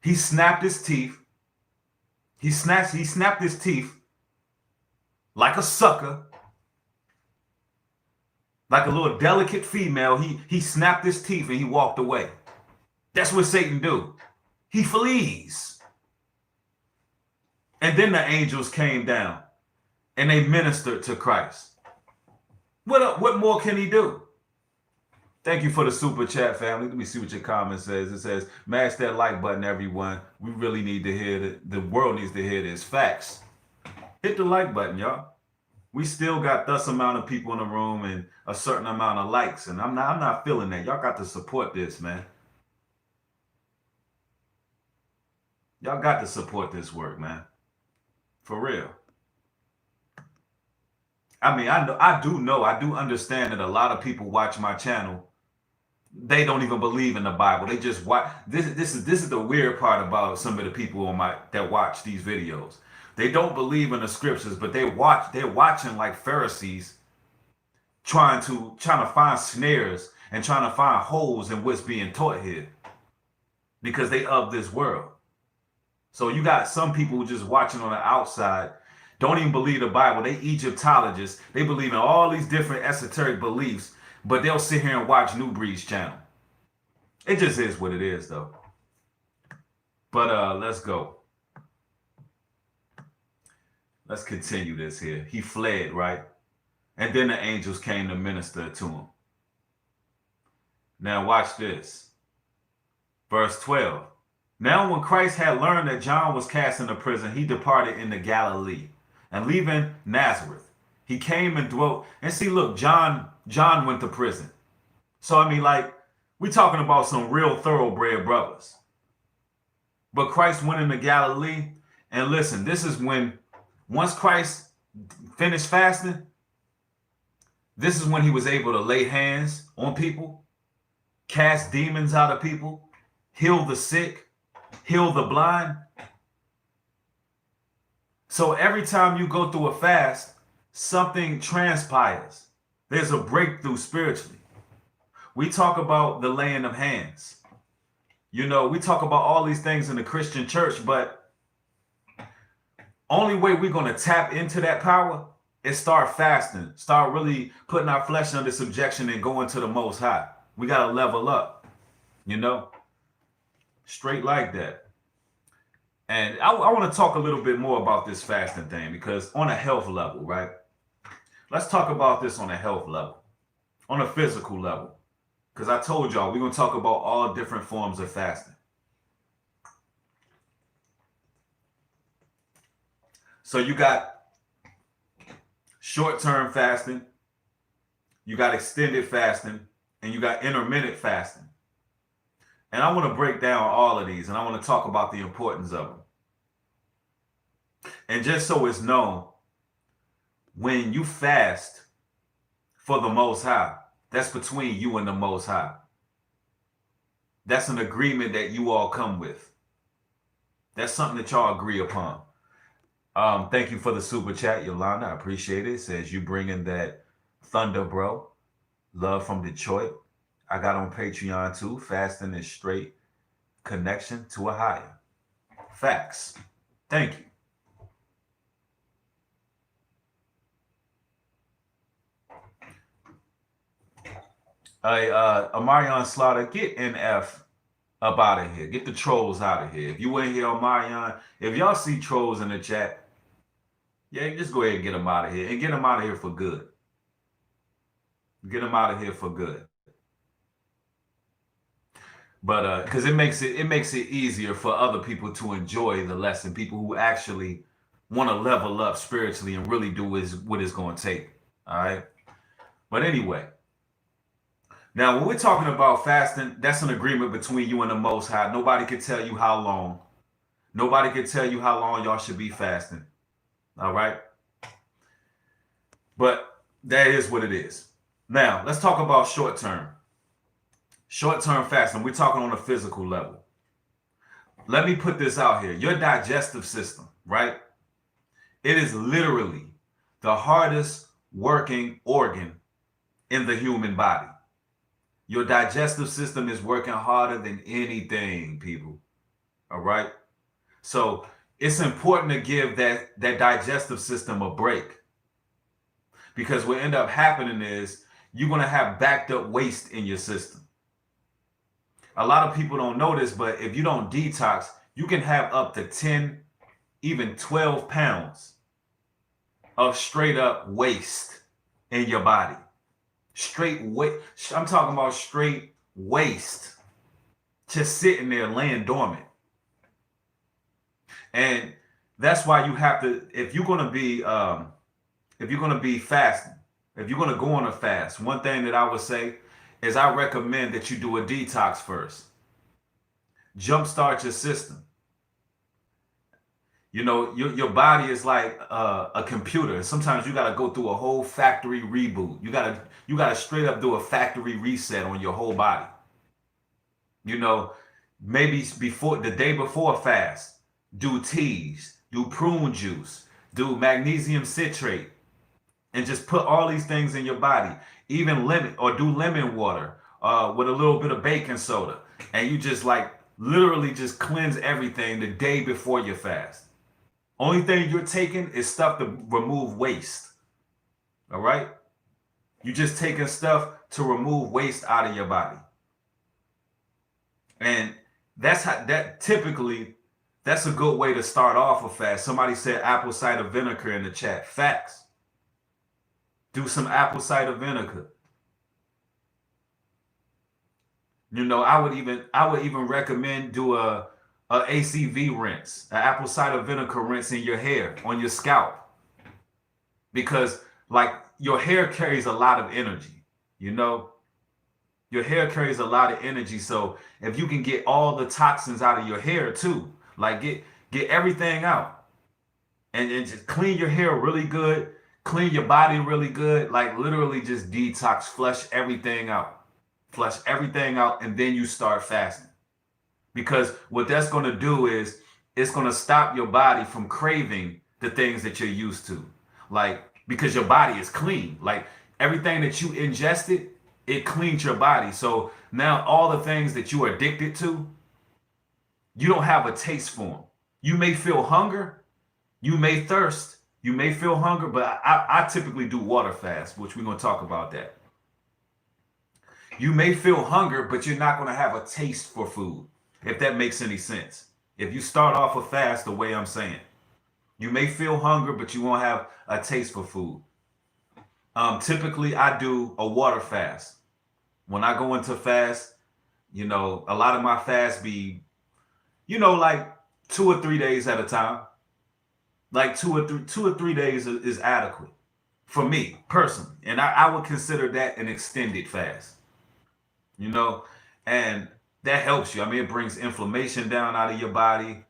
He snapped his teeth. He snapped his teeth like a sucker, like a little delicate female. He snapped his teeth and he walked away. That's what Satan do. He flees. And then the angels came down and they ministered to Christ. What more can he do? Thank you for the super chat, family. Let me see what your comment says. It says, mash that like button, everyone. We really need to hear it. The world needs to hear this. Facts. Hit the like button, y'all. We still got this amount of people in the room and a certain amount of likes. And I'm not feeling that. Y'all got to support this, man. Y'all got to support this work, man. For real. I mean, I do understand that a lot of people watch my channel. They don't even believe in the Bible. They just watch. This is the weird part about some of the people that watch these videos. They don't believe in the scriptures, but they're watching like Pharisees, trying to find snares and trying to find holes in what's being taught here, because they of this world. So you got some people just watching on the outside, don't even believe the Bible. They Egyptologists. They believe in all these different esoteric beliefs, but they'll sit here and watch New Breed's channel. It just is what it is, though. But let's go. Let's continue this here. He fled, right? And then the angels came to minister to him. Now watch this. Verse 12. Now when Christ had learned that John was cast into prison, he departed into Galilee. And leaving Nazareth, he came and dwelt. And see, look, John went to prison. So, I mean, like, we're talking about some real thoroughbred brothers. But Christ went into Galilee. And listen, this is when, once Christ finished fasting, this is when he was able to lay hands on people, cast demons out of people, heal the sick, heal the blind. So every time you go through a fast, something transpires. There's a breakthrough spiritually. We talk about the laying of hands. You know, we talk about all these things in the Christian church, but only way we're going to tap into that power is start fasting, start really putting our flesh under subjection and going to the Most High. We got to level up, you know, straight like that. And I want to talk a little bit more about this fasting thing, because on a health level, right? Let's talk about this on a health level, on a physical level, because I told y'all we're going to talk about all different forms of fasting. So you got short-term fasting, you got extended fasting, and you got intermittent fasting. And I want to break down all of these, and I want to talk about the importance of them. And just so it's known, when you fast for the Most High, that's between you and the Most High. That's an agreement that you all come with. That's something that y'all agree upon. Thank you for the super chat, Yolanda. I appreciate it. It says you bringing that thunder, bro. Love from Detroit. I got on Patreon too. Fasting is straight connection to a higher. Facts. Thank you. Amarion Slaughter, get NF up out of here. Get the trolls out of here. If you ain't here, Amarion, if y'all see trolls in the chat, yeah, just go ahead and get them out of here. And get them out of here for good. Get them out of here for good. But because it makes it easier for other people to enjoy the lesson. People who actually want to level up spiritually and really do what it's going to take. All right. But anyway, now when we're talking about fasting, that's an agreement between you and the Most High. Nobody can tell you how long. Nobody can tell you how long y'all should be fasting. All right. But that is what it is. Now let's talk about short term. Short-term fasting, we're talking on a physical level. Let me put this out here. Your digestive system, right? It is literally the hardest working organ in the human body. Your digestive system is working harder than anything, people. All right? So it's important to give that digestive system a break. Because what end up happening is you're going to have backed up waste in your system. A lot of people don't know this, but if you don't detox, you can have up to 10, even 12 pounds of straight up waste in your body. Straight waste. I'm talking about straight waste. Just sitting there laying dormant. And that's why you have to, if you're going to be fasting, if you're going to go on a fast, one thing that I would say is I recommend that you do a detox first. Jumpstart your system. You know, your body is like a computer. Sometimes you got to go through a whole factory reboot. You got to straight up do a factory reset on your whole body. You know, maybe before the day before fast, do teas, do prune juice, do magnesium citrate, and just put all these things in your body. Even lemon, or do lemon water with a little bit of baking soda, and you just like literally just cleanse everything the day before your fast. Only thing you're taking is stuff to remove waste. All right? You're just taking stuff to remove waste out of your body. And that's a good way to start off a fast. Somebody said apple cider vinegar in the chat. Facts. Do some apple cider vinegar. You know, I would even recommend do a ACV rinse, an apple cider vinegar rinse in your hair, on your scalp. Because like your hair carries a lot of energy, you know? Your hair carries a lot of energy. So if you can get all the toxins out of your hair too, like get everything out and just clean your hair really good, clean your body really good, like literally just detox, flush everything out. Flush everything out, and then you start fasting. Because what that's going to do is it's going to stop your body from craving the things that you're used to. Like, because your body is clean. Like everything that you ingested, it cleans your body. So now all the things that you are addicted to, you don't have a taste for them. You may feel hunger, you may thirst, you may feel hunger, but I typically do water fast, which we're going to talk about that. You may feel hunger, but you're not going to have a taste for food, if that makes any sense. If you start off a fast the way I'm saying, you may feel hunger, but you won't have a taste for food. Typically, I do a water fast. When I go into fast, you know, a lot of my fasts be, you know, like 2 or 3 days at a time. Like 2 or 3 days is adequate for me personally. And I would consider that an extended fast. You know, and that helps you. I mean, it brings inflammation down out of your body.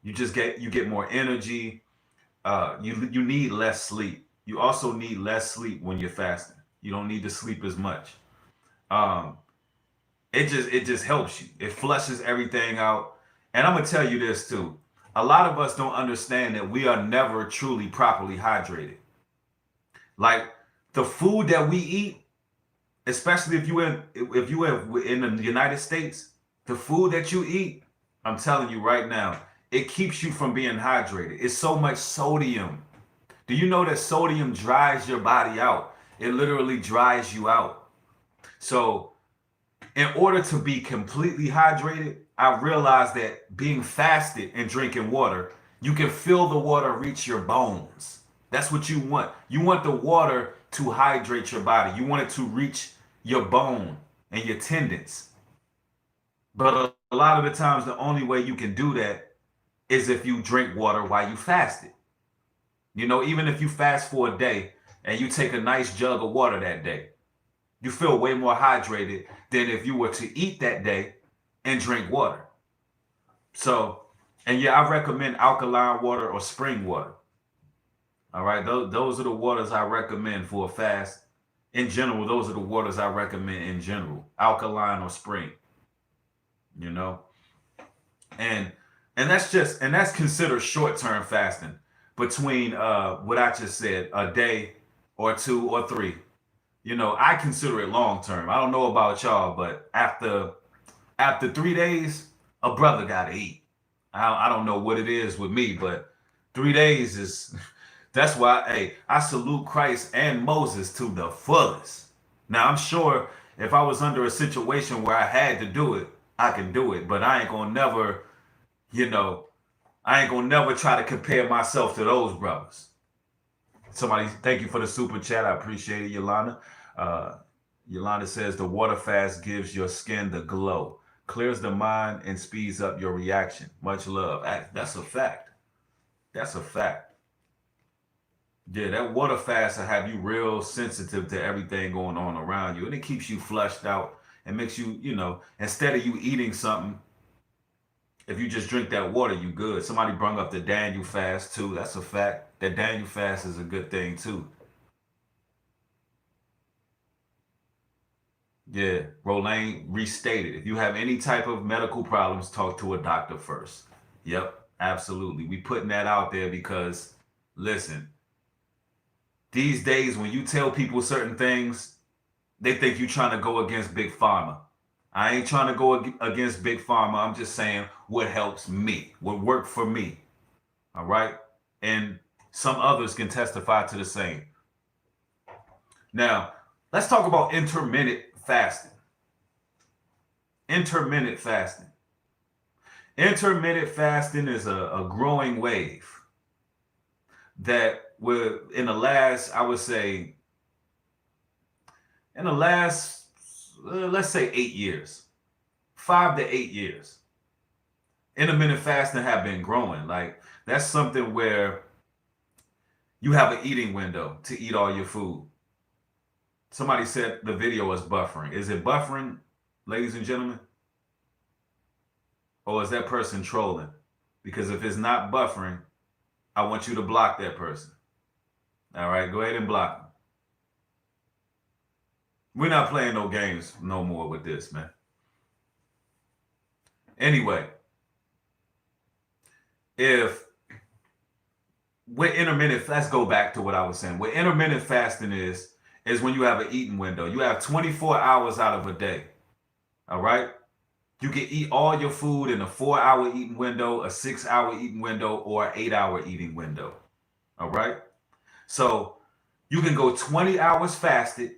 You get more energy. You need less sleep. You also need less sleep when you're fasting. You don't need to sleep as much. It just helps you. It flushes everything out. And I'm gonna tell you this too. A lot of us don't understand that we are never truly properly hydrated. Like the food that we eat, especially if you in the United States, the food that you eat, I'm telling you right now, it keeps you from being hydrated. It's so much sodium. Do you know that sodium dries your body out? It literally dries you out. So in order to be completely hydrated, I realized that being fasted and drinking water, you can feel the water reach your bones. That's what you want. You want the water to hydrate your body. You want it to reach your bone and your tendons. But a lot of the times, the only way you can do that is if you drink water while you fasted. You know, even if you fast for a day and you take a nice jug of water that day, you feel way more hydrated than if you were to eat that day and drink water. So, and yeah, I recommend alkaline water or spring water. All right, those are the waters I recommend for a fast. In general, those are the waters I recommend in general, alkaline or spring. You know, and that's considered short-term fasting between what I just said, a day or 2 or 3. You know, I consider it long-term. I don't know about y'all, but after 3 days, a brother got to eat. I don't know what it is with me, but 3 days is That's why, hey, I salute Christ and Moses to the fullest. Now, I'm sure if I was under a situation where I had to do it, I can do it. But I ain't gonna never, you know, I ain't gonna never try to compare myself to those brothers. Somebody, thank you for the super chat. I appreciate it, Yolanda. Yolanda says the water fast gives your skin the glow, clears the mind, and speeds up your reaction. Much love. That's a fact. That's a fact. Yeah, that water fast will have you real sensitive to everything going on around you. And it keeps you flushed out and makes you, instead of you eating something, if you just drink that water, you good. Somebody brung up the Daniel fast too. That's a fact. That Daniel fast is a good thing too. Yeah, Rolane restated. If you have any type of medical problems, talk to a doctor first. Yep, absolutely. We putting that out there because, listen, these days when you tell people certain things, they think you're trying to go against Big Pharma. I ain't trying to go against Big Pharma. I'm just saying what helps me, what worked for me. All right? And some others can testify to the same. Now, let's talk about intermittent fasting. Intermittent fasting. Intermittent fasting is a growing wave that in the last, I would say, let's say 8 years, 5 to 8 years, intermittent fasting have been growing. Like, that's something where you have an eating window to eat all your food. Somebody said the video is buffering. Is it buffering, ladies and gentlemen? Or is that person trolling? Because if it's not buffering, I want you to block that person. All right, go ahead and block them. We're not playing no games no more with this, man. Anyway, let's go back to what I was saying. What intermittent fasting is when you have an eating window. You have 24 hours out of a day. All right? You can eat all your food in a 4-hour eating window, a 6-hour eating window, or an 8-hour eating window. All right? So you can go 20 hours fasted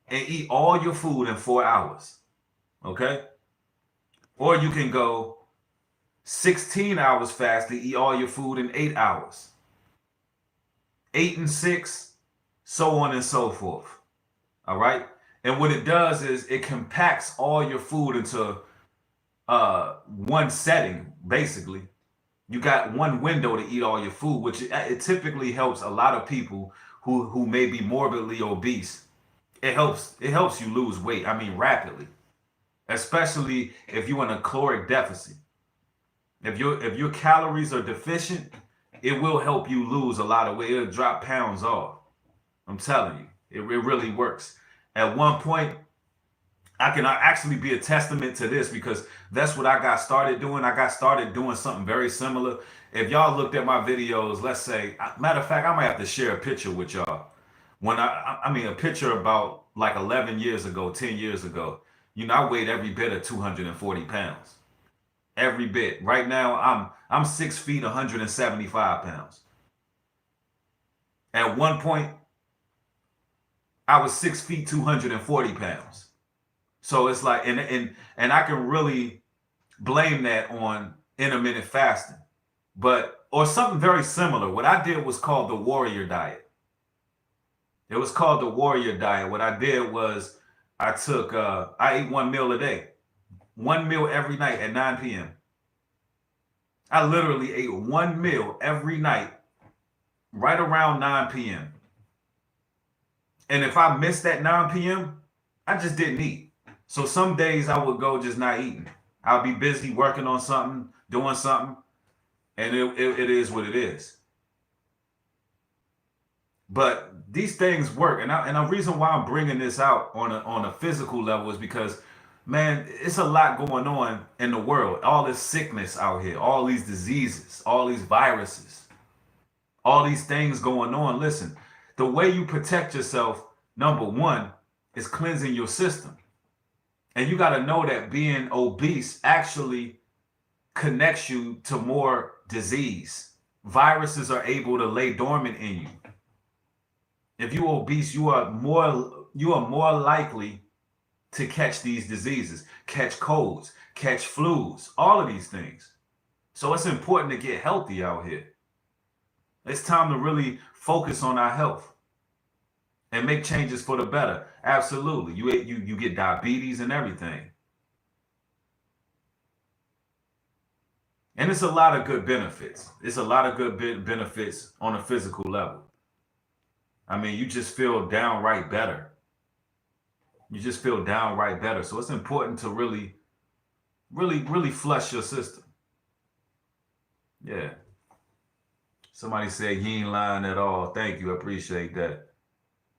and eat all your food in 4 hours. Okay? Or you can go 16 hours fasted, eat all your food in 8 hours. 8 and 6, so on and so forth. All right? And what it does is it compacts all your food into one setting, basically. You got one window to eat all your food, which it typically helps a lot of people who may be morbidly obese. It helps you lose weight, rapidly. Especially if you're in a caloric deficit. If your calories are deficient, it will help you lose a lot of weight. It'll drop pounds off. I'm telling you, it really works. At one point, I can actually be a testament to this because that's what I got started doing. I got started doing something very similar. If y'all looked at my videos, let's say, matter of fact, I might have to share a picture with y'all. When a picture about like 11 years ago, 10 years ago, I weighed every bit of 240 pounds. Every bit. Right now, I'm 6 feet, 175 pounds. At one point, I was 6 feet, 240 pounds. So it's like, and I can really blame that on intermittent fasting, or something very similar. What I did was called the warrior diet. It was called the warrior diet. What I did was I ate 1 meal a day, 1 meal every night at 9 p.m. I literally ate 1 meal every night right around 9 p.m. And if I missed that 9 p.m., I just didn't eat. So some days I would go just not eating. I'll be busy working on something, doing something, and it is what it is. But these things work, and the reason why I'm bringing this out on a physical level is because, man, it's a lot going on in the world. All this sickness out here, all these diseases, all these viruses, all these things going on. Listen, the way you protect yourself, number one, is cleansing your system. And you got to know that being obese actually connects you to more disease viruses are able to lay dormant in you. If you're obese, you are more likely to catch these diseases, catch colds, catch flus, all of these things. So it's important to get healthy out here. It's time to really focus on our health and make changes for the better. Absolutely. You get diabetes and everything. And it's a lot of good benefits. It's a lot of good benefits on a physical level. I mean, you just feel downright better. You just feel downright better. So it's important to really flush your system. Yeah. Somebody said you ain't lying at all. Thank you. I appreciate that.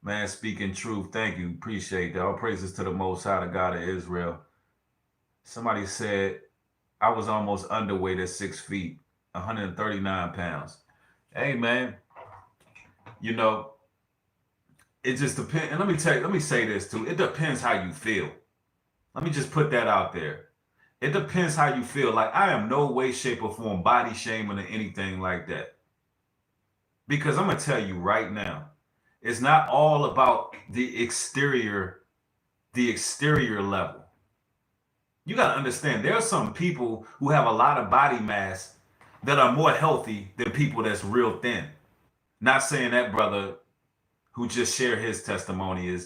Man, speaking truth. Thank you. Appreciate that. All praises to the Most High, the God of Israel. Somebody said I was almost underweight at 6 feet, 139 pounds. Hey, man, you know, it just depends. And let me say this too. It depends how you feel. Let me just put that out there. It depends how you feel. Like, I am no way, shape, or form body shaming or anything like that. Because I'm going to tell you right now, it's not all about the exterior level. You got to understand, there are some people who have a lot of body mass that are more healthy than people that's real thin. Not saying that brother who just shared his testimony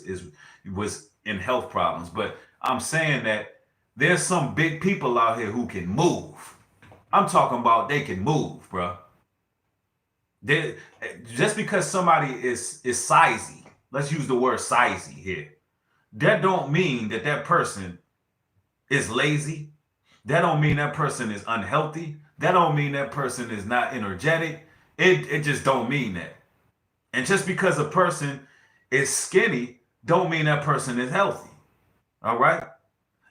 was in health problems, but I'm saying that there's some big people out here who can move. I'm talking about they can move, bro. Just because somebody is sizey, let's use the word sizey here, that don't mean that person is lazy. That don't mean that person is unhealthy. That don't mean that person is not energetic. It just don't mean that. And just because a person is skinny, don't mean that person is healthy. All right?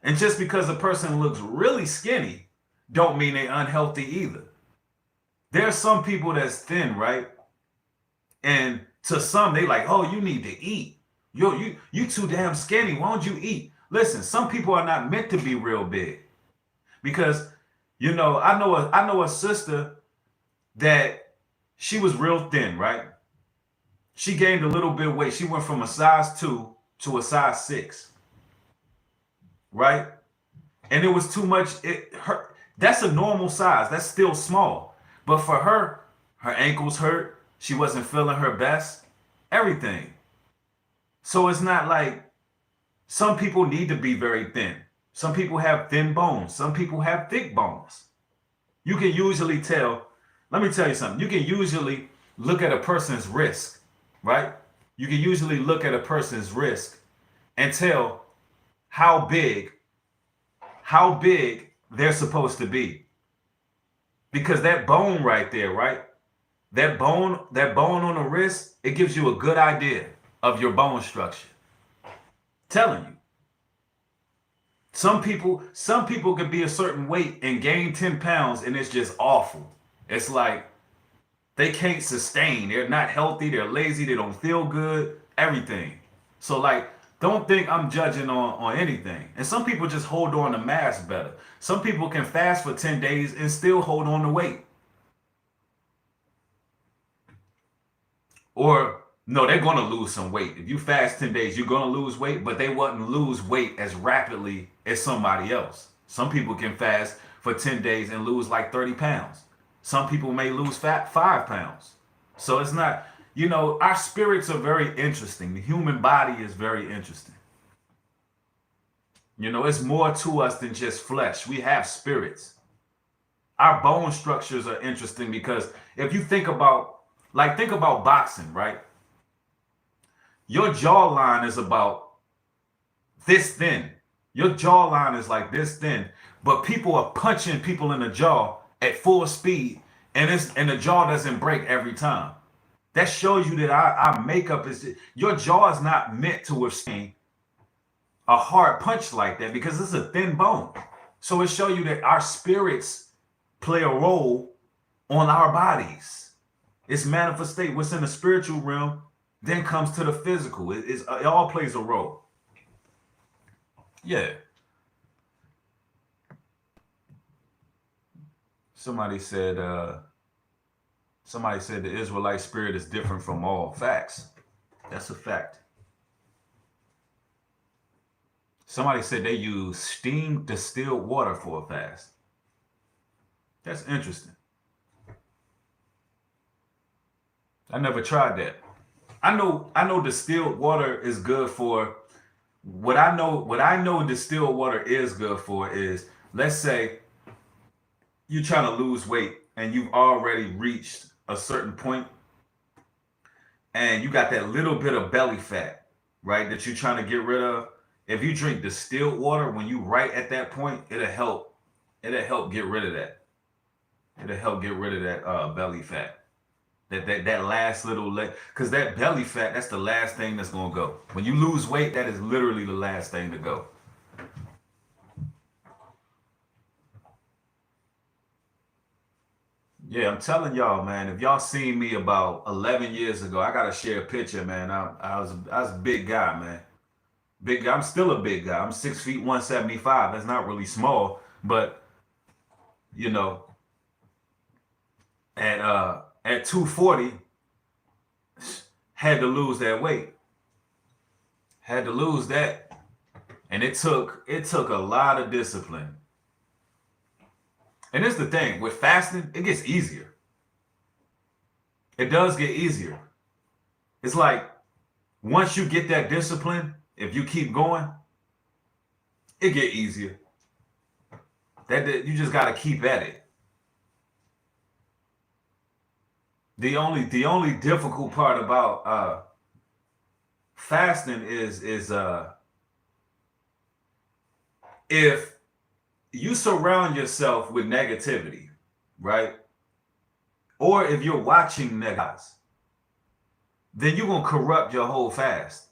And just because a person looks really skinny, don't mean they're unhealthy either. There's some people that's thin, right? And to some, they like, oh, you need to eat. You too damn skinny. Why don't you eat? Listen, some people are not meant to be real big. Because, you know, I know a sister that she was real thin, right? She gained a little bit of weight. She went from a size 2 to a size 6. Right? And it was too much. That's a normal size. That's still small. But for her ankles hurt. She wasn't feeling her best. Everything. So it's not like some people need to be very thin. Some people have thin bones. Some people have thick bones. You can usually tell. Let me tell you something. You can usually look at a person's wrist, right? You can usually look at a person's wrist and tell how big they're supposed to be. Because that bone right there, right? That bone on the wrist, it gives you a good idea of your bone structure. Telling you. Some people can be a certain weight and gain 10 pounds and it's just awful. It's like they can't sustain. They're not healthy. They're lazy. They don't feel good. Everything. So like, don't think I'm judging on anything. And some people just hold on to mass better. Some people can fast for 10 days and still hold on to weight. Or no, they're going to lose some weight. If you fast 10 days, you're going to lose weight, but they wouldn't lose weight as rapidly as somebody else. Some people can fast for 10 days and lose like 30 pounds. Some people may lose 5 pounds. So it's not, you know, our spirits are very interesting. The human body is very interesting. You know, it's more to us than just flesh. We have spirits. Our bone structures are interesting because if you think about boxing, right? Your jawline is about this thin. Your jawline is like this thin, but people are punching people in the jaw at full speed, and the jaw doesn't break every time. That shows you that our makeup your jaw is not meant to withstand a hard punch like that because it's a thin bone. So it shows you that our spirits play a role on our bodies. It's manifestation. What's in the spiritual realm then comes to the physical. It all plays a role. Yeah. Somebody said Somebody said the Israelite spirit is different from all. Facts. That's a fact. Somebody said they use steamed distilled water for a fast. That's interesting. I never tried that. I know distilled water is good for what I know distilled water is good for is, let's say you're trying to lose weight and you've already reached a certain point and you got that little bit of belly fat, right, that you're trying to get rid of. If you drink distilled water when you right at that point, it'll help get rid of that. It'll help get rid of that belly fat. That last little leg, because that belly fat, that's the last thing that's gonna go. When you lose weight, that is literally the last thing to go. Yeah, I'm telling y'all, man. If y'all seen me about 11 years ago, I gotta share a picture, man. I was a big guy, man. Big guy. I'm still a big guy. I'm 6 feet 175. That's not really small, but you know, at 240, had to lose that weight. Had to lose that. And it took a lot of discipline. And it's the thing, with fasting, it gets easier. It does get easier. It's like once you get that discipline, if you keep going, it get easier. That you just gotta keep at it. The only difficult part about fasting is if you surround yourself with negativity, right? Or if you're watching negatives, then you're gonna corrupt your whole fast.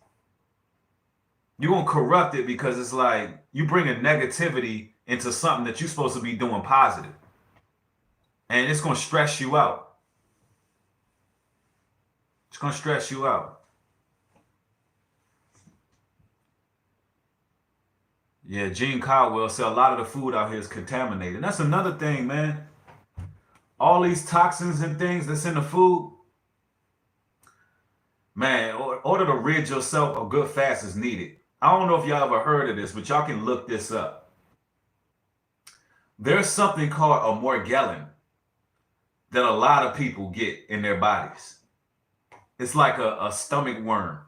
You're gonna corrupt it because it's like you bring a negativity into something that you're supposed to be doing positive, and it's gonna stress you out. It's gonna stress you out. Yeah, Gene Caldwell said a lot of the food out here is contaminated. That's another thing, man. All these toxins and things that's in the food, man, in order to rid yourself, a good fast is needed. I don't know if y'all ever heard of this, but y'all can look this up. There's something called a morgellon that a lot of people get in their bodies. It's like a stomach worm.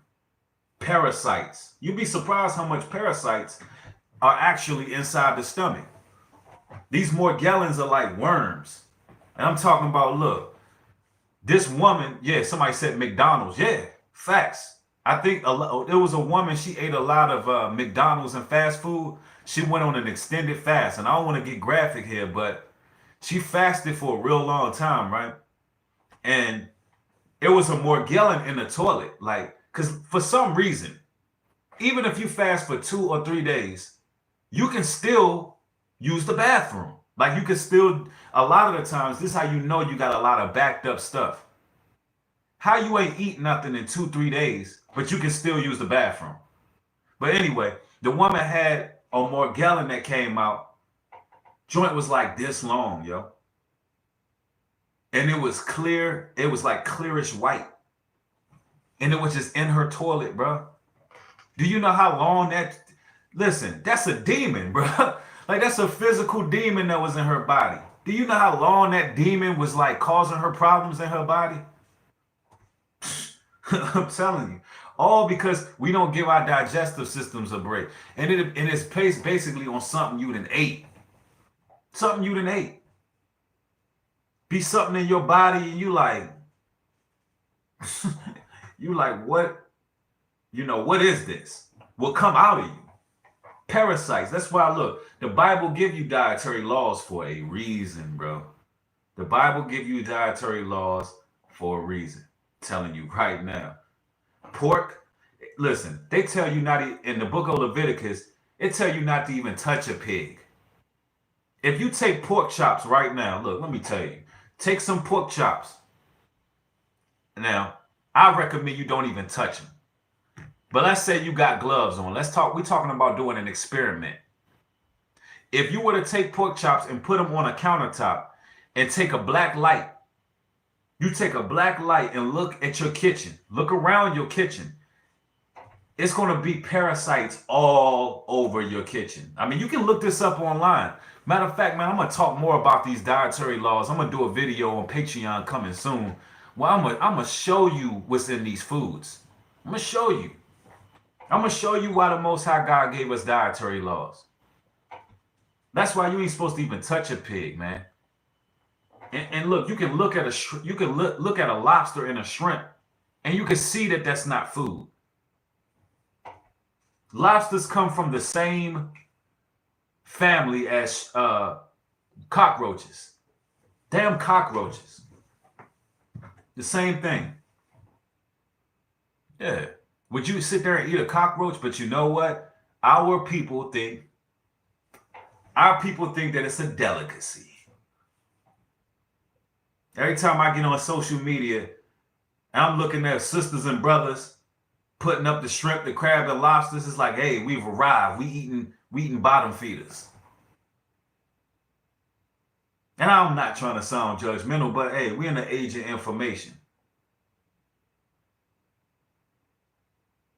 Parasites. You'd be surprised how much parasites are actually inside the stomach. These morgellons are like worms. And I'm talking about, look, this woman, yeah, somebody said McDonald's. Yeah, facts. I think there was a woman, she ate a lot of McDonald's and fast food. She went on an extended fast. And I don't want to get graphic here, but she fasted for a real long time, right? And it was a morgellon in the toilet. Like, because for some reason, even if you fast for 2 or 3 days, you can still use the bathroom. Like you can still, a lot of the times, this is how you know you got a lot of backed up stuff. How you ain't eat nothing in 2-3 days, but you can still use the bathroom. But anyway, the woman had a morgellon that came out. Joint was like this long, yo. And it was clear. It was like clearish white. And it was just in her toilet, bro. Do you know how long that... Listen, that's a demon, bro. Like that's a physical demon that was in her body. Do you know how long that demon was like causing her problems in her body? I'm telling you. All because we don't give our digestive systems a break. And it's based basically on something you done ate. Something you done ate. Be something in your body and you like, you like, what? You know, what is this? Will come out of you. Parasites. That's why, look, the Bible give you dietary laws for a reason, bro. The Bible give you dietary laws for a reason. I'm telling you right now. Pork, listen, they tell you not, in the book of Leviticus, it tell you not to even touch a pig. If you take pork chops right now, look, let me tell you, take some pork chops. Now, I recommend you don't even touch them. But let's say you got gloves on. We're talking about doing an experiment. If you were to take pork chops and put them on a countertop and take a black light, You take a black light and look at your kitchen. Look around your kitchen. It's going to be parasites all over your kitchen. I mean, you can look this up online. Matter of fact, man, I'm going to talk more about these dietary laws. I'm going to do a video on Patreon coming soon. Well, I'm going to show you what's in these foods. I'm going to show you. I'm going to show you why the Most High God gave us dietary laws. That's why you ain't supposed to even touch a pig, man. And look, you can look at look at a lobster and a shrimp, and you can see that that's not food. Lobsters come from the same family as cockroaches. Damn cockroaches. The same thing. Yeah. Would you sit there and eat a cockroach? But you know what? Our people think that it's a delicacy. Every time I get on social media, I'm looking at sisters and brothers putting up the shrimp, the crab, the lobsters. It's like, hey, we've arrived. We eating bottom feeders. And I'm not trying to sound judgmental, but hey, we're in the age of information.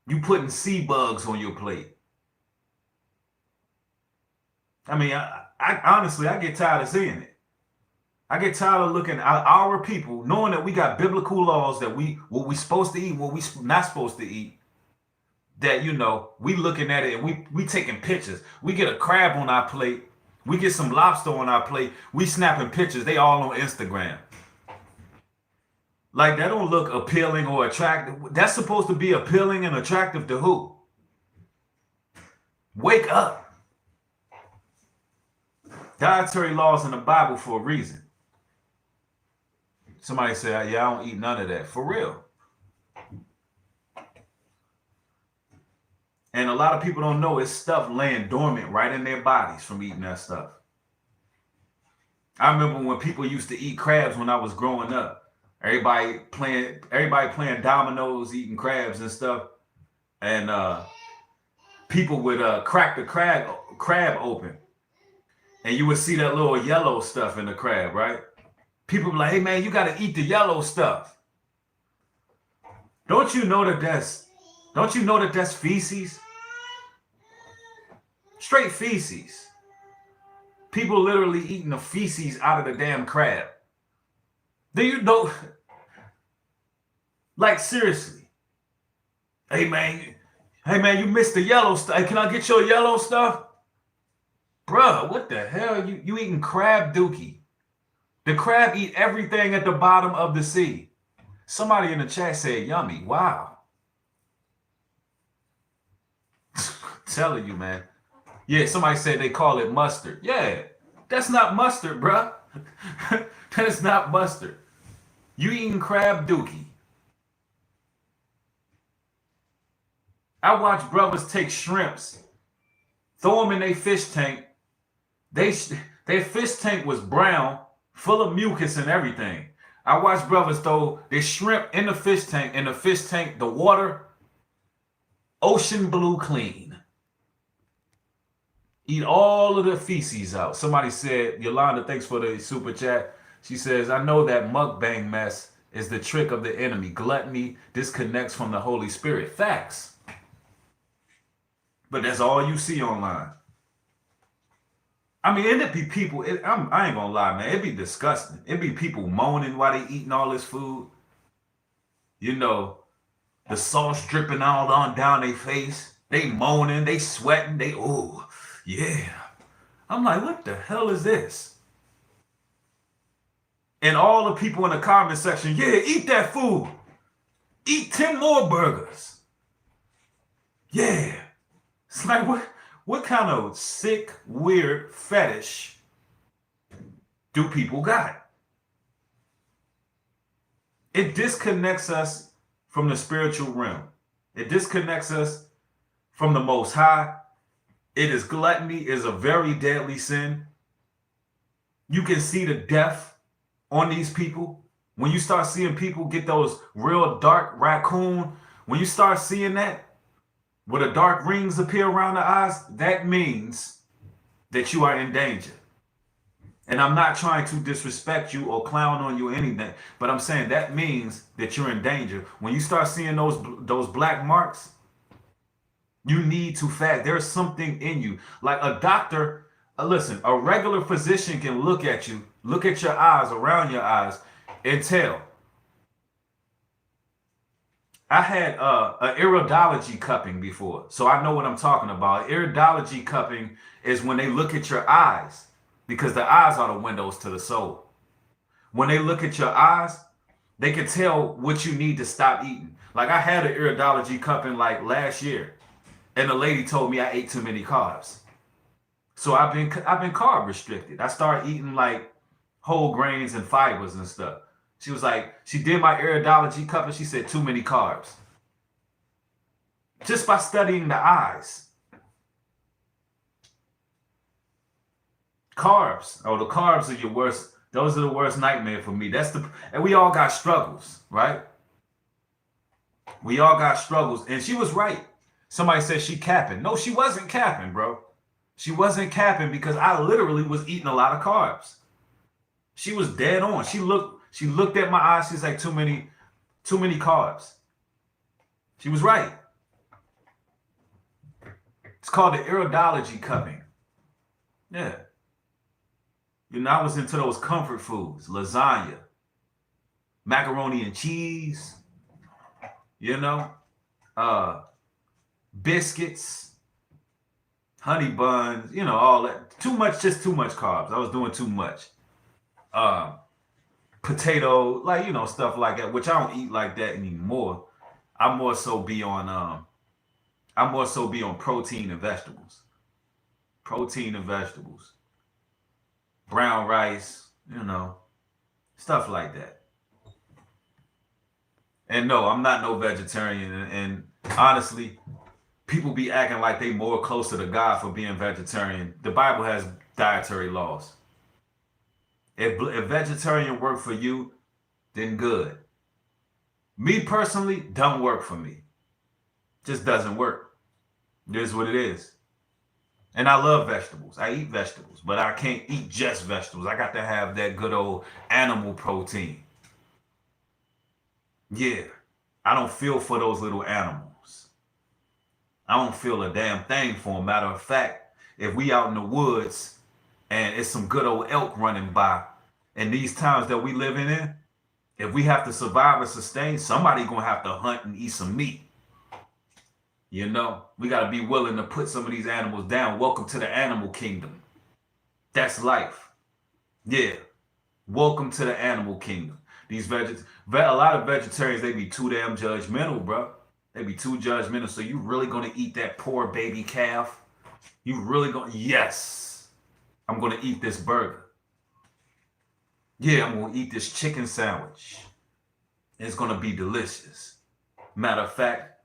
You putting sea bugs on your plate. I mean, I honestly, I get tired of seeing it. I get tired of looking at our people, knowing that we got biblical laws that what we supposed to eat, what we not supposed to eat. That, you know, we looking at it and we taking pictures. We get a crab on our plate. We get some lobster on our plate. We snapping pictures. They all on Instagram. Like, that don't look appealing or attractive. That's supposed to be appealing and attractive to who? Wake up. Dietary laws in the Bible for a reason. Somebody said, yeah, I don't eat none of that. For real. And a lot of people don't know it's stuff laying dormant right in their bodies from eating that stuff. I remember when people used to eat crabs when I was growing up. Everybody playing dominoes, eating crabs and stuff. And people would crack the crab open. And you would see that little yellow stuff in the crab, right? People be like, hey, man, you got to eat the yellow stuff. Don't you know that that's feces? Straight feces. People literally eating the feces out of the damn crab. Do you know? Like, seriously. Hey, man, you missed the yellow stuff. Hey, can I get your yellow stuff? Bruh, what the hell? You eating crab dookie. The crab eat everything at the bottom of the sea. Somebody in the chat said yummy. Wow. Telling you, man. Yeah, somebody said they call it mustard. Yeah, that's not mustard, bruh. That is not mustard. You eating crab dookie. I watch brothers take shrimps, throw them in their fish tank. Their fish tank was brown, full of mucus and everything. I watch brothers throw their shrimp in the fish tank, the water, ocean blue clean. Eat all of the feces out. Somebody said, Yolanda, thanks for the super chat. She says, I know that mukbang mess is the trick of the enemy. Gluttony disconnects from the Holy Spirit. Facts. But that's all you see online. I mean, it'd be people, I ain't gonna lie, man. It'd be disgusting. It'd be people moaning while they eating all this food. You know, the sauce dripping all on down their face. They moaning, they sweating, oh, yeah. I'm like, what the hell is this? And all the people in the comment section, yeah, eat that food. Eat 10 more burgers. Yeah. It's like, what kind of sick, weird fetish do people got? It disconnects us from the spiritual realm. It disconnects us from the Most High. Gluttony is a very deadly sin. You can see the death on these people. When you start seeing people get those real dark raccoon, when you start seeing that, where the dark rings appear around the eyes, that means that you are in danger. And I'm not trying to disrespect you or clown on you or anything, but I'm saying that means that you're in danger. When you start seeing those black marks, you need to fast. There's something in you. Like a doctor, listen, a regular physician can look at you, look at your eyes, around your eyes, and tell. I had an iridology cupping before, so I know what I'm talking about. Iridology cupping is when they look at your eyes, because the eyes are the windows to the soul. When they look at your eyes, they can tell what you need to stop eating. Like I had an iridology cupping like last year, and the lady told me I ate too many carbs. So I've been carb restricted. I started eating like whole grains and fibers and stuff. She was like, she did my iridology cup and she said too many carbs. Just by studying the eyes. Carbs. Oh, the carbs are your worst. Those are the worst nightmare for me. And we all got struggles, right? We all got struggles. And she was right. Somebody said she capping. No, she wasn't capping, bro. She wasn't capping because I literally was eating a lot of carbs. She was dead on. She looked at my eyes. She's like, too many carbs. She was right. It's called the iridology cupping. Yeah. You know, I was into those comfort foods, lasagna, macaroni and cheese, you know, biscuits, honey buns, you know, all that. Just too much carbs. I was doing too much. Potato, like, you know, stuff like that, which I don't eat like that anymore. I more so be on protein and vegetables. Protein and vegetables. Brown rice, you know, stuff like that. And no, I'm not no vegetarian. And honestly, people be acting like they more closer to God for being vegetarian. The Bible has dietary laws. If vegetarian work for you, then good. Me personally, don't work for me. Just doesn't work. It is what it is. And I love vegetables. I eat vegetables, but I can't eat just vegetables. I got to have that good old animal protein. Yeah. I don't feel for those little animals. I don't feel a damn thing for them. Matter of fact, if we out in the woods and it's some good old elk running by, and these times that we living in, if we have to survive and sustain, somebody gonna have to hunt and eat some meat. You know, we gotta be willing to put some of these animals down. Welcome to the animal kingdom. That's life. Yeah. Welcome to the animal kingdom. A lot of vegetarians, they be too damn judgmental, bro. They be too judgmental. So you really gonna eat that poor baby calf? You really gonna? Yes. I'm gonna eat this burger. Yeah, I'm gonna eat this chicken sandwich. It's gonna be delicious. Matter of fact,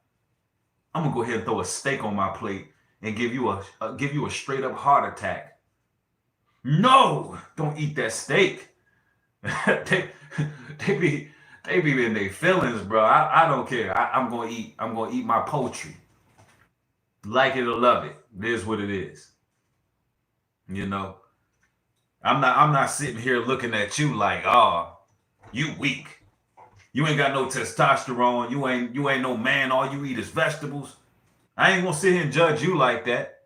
I'm gonna go ahead and throw a steak on my plate and give you a straight up heart attack. No, don't eat that steak. they be in their feelings, bro. I don't care. I'm gonna eat my poultry. Like it or love it. It is what it is. You know, I'm not sitting here looking at you like, oh, you weak. You ain't got no testosterone. You ain't no man. All you eat is vegetables. I ain't gonna sit here and judge you like that.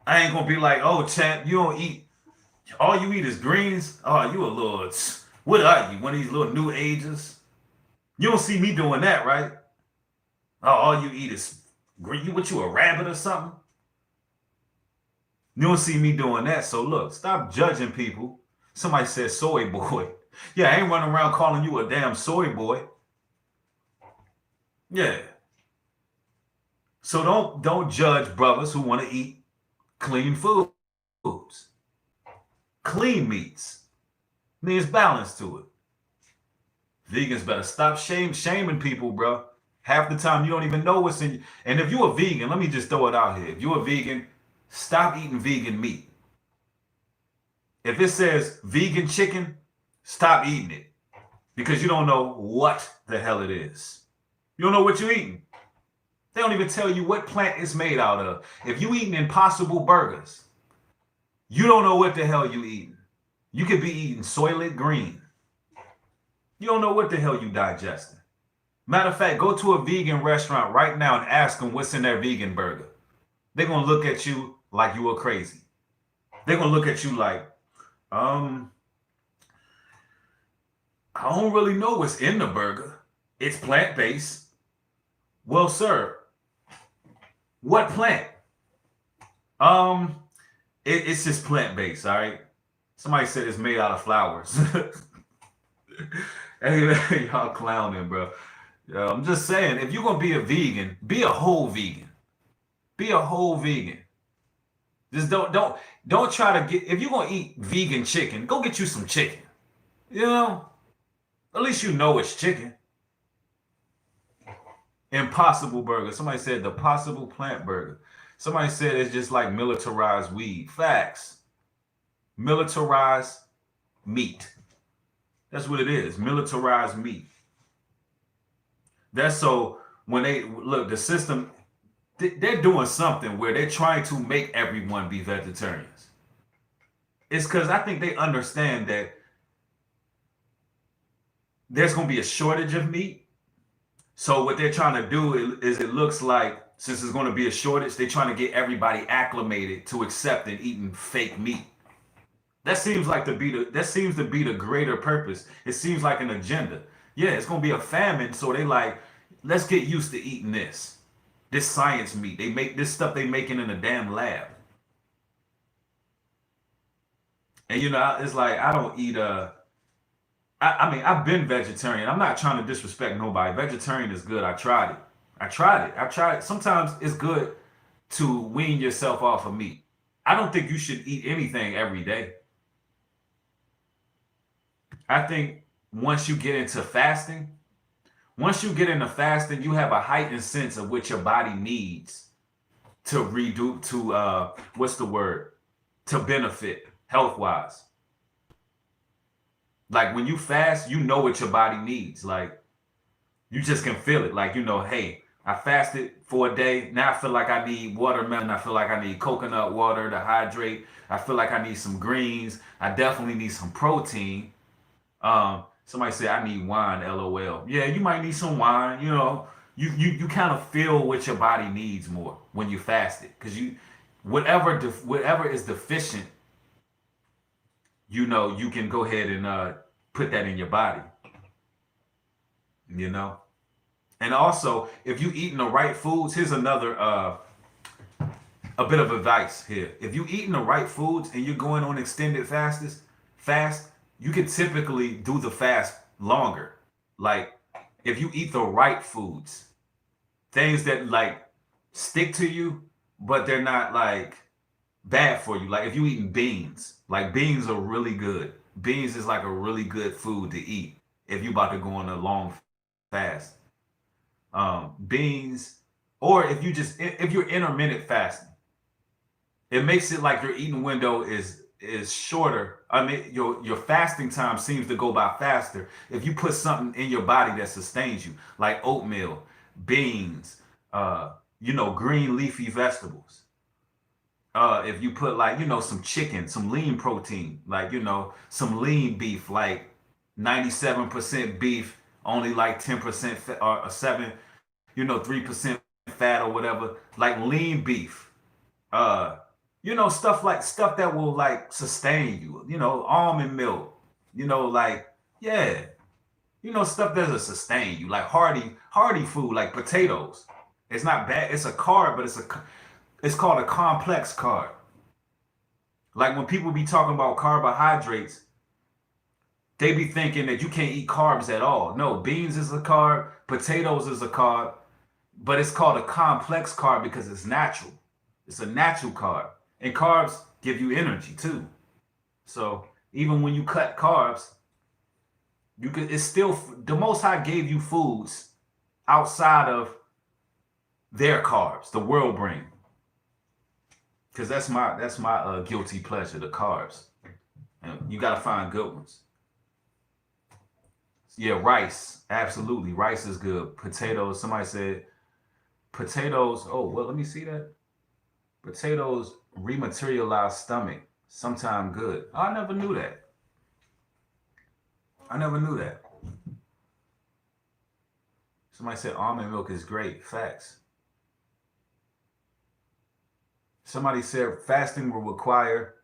I ain't gonna be like, oh, champ, you don't eat. All you eat is greens. Oh, you a little. What are you? One of these little new ages? You don't see me doing that, right? Oh, all you eat is green. What, you a rabbit or something? You don't see me doing that. So look, stop judging people. Somebody said soy boy. Yeah, I ain't running around calling you a damn soy boy. Yeah. So don't judge brothers who want to eat clean foods. Clean meats. There's balance to it. Vegans better stop shaming people, bro. Half the time you don't even know what's in you. And if you're a vegan, let me just throw it out here. If you're a vegan, stop eating vegan meat. If it says vegan chicken, stop eating it. Because you don't know what the hell it is. You don't know what you're eating. They don't even tell you what plant it's made out of. If you eating Impossible burgers, you don't know what the hell you eating. You could be eating soylent green. You don't know what the hell you digesting. Matter of fact, go to a vegan restaurant right now and ask them what's in their vegan burger. They're going to look at you like you are crazy. They're going to look at you like, I don't really know what's in the burger. It's plant-based. Well, sir, what plant? It's just plant-based, all right? Somebody said it's made out of flowers. Hey, y'all clowning, bro. I'm just saying, if you're gonna be a vegan, be a whole vegan. Be a whole vegan. Just don't try to get. If you're gonna eat vegan chicken, go get you some chicken. You know, at least you know it's chicken. Impossible burger. Somebody said the possible plant burger. Somebody said it's just like militarized weed. Facts. Militarized meat. That's what it is. Militarized meat. That's so when they look, the system, they're doing something where they're trying to make everyone be vegetarians. It's because I think they understand that there's going to be a shortage of meat. So what they're trying to do is it looks like since there's going to be a shortage, they're trying to get everybody acclimated to accepting eating fake meat. That seems to be the greater purpose. It seems like an agenda. Yeah, it's gonna be a famine, so they like, let's get used to eating this science meat. They make this stuff they making in a damn lab. And you know, it's like I don't eat I mean, I've been vegetarian. I'm not trying to disrespect nobody. Vegetarian is good. I tried it. Sometimes it's good to wean yourself off of meat. I don't think you should eat anything every day. I think once you get into fasting, you have a heightened sense of what your body needs to redo, to benefit health-wise. Like when you fast, you know what your body needs. Like you just can feel it. Like, you know, hey, I fasted for a day. Now I feel like I need watermelon. I feel like I need coconut water to hydrate. I feel like I need some greens. I definitely need some protein. Somebody said I need wine, LOL. Yeah, you might need some wine. You know, you kind of feel what your body needs more when you fast it, because whatever is deficient, you know, you can go ahead and put that in your body. You know, and also if you eating the right foods, here's another a bit of advice here. If you eating the right foods and you're going on extended fast, you can typically do the fast longer. Like if you eat the right foods, things that like stick to you, but they're not like bad for you. Like if you eating beans, like beans are really good. Beans is like a really good food to eat if you about to go on a long fast. Beans, or if you're intermittent fasting, it makes it like your eating window is shorter. I mean, your fasting time seems to go by faster if you put something in your body that sustains you, like oatmeal, beans, you know, green leafy vegetables. If you put like, you know, some chicken, some lean protein, like, you know, some lean beef, like 97% beef, only like 10% fat, or 7, you know, 3% fat or whatever, like lean beef. You know, stuff that will like sustain you, you know, almond milk, you know, like, yeah, you know, stuff that'll sustain you, like hearty food, like potatoes. It's not bad. It's a carb, but it's called a complex carb. Like when people be talking about carbohydrates, they be thinking that you can't eat carbs at all. No, beans is a carb, potatoes is a carb, but it's called a complex carb because it's natural. It's a natural carb. And carbs give you energy too. So even when you cut carbs, it's still, the Most High gave you foods outside of their carbs, the world bring. Because that's my guilty pleasure, the carbs. And you got to find good ones. Yeah, rice. Absolutely. Rice is good. Potatoes. Somebody said potatoes. Oh, well, let me see that. Potatoes rematerialize stomach. Sometime good. I never knew that. I never knew that. Somebody said almond milk is great. Facts. Somebody said fasting will require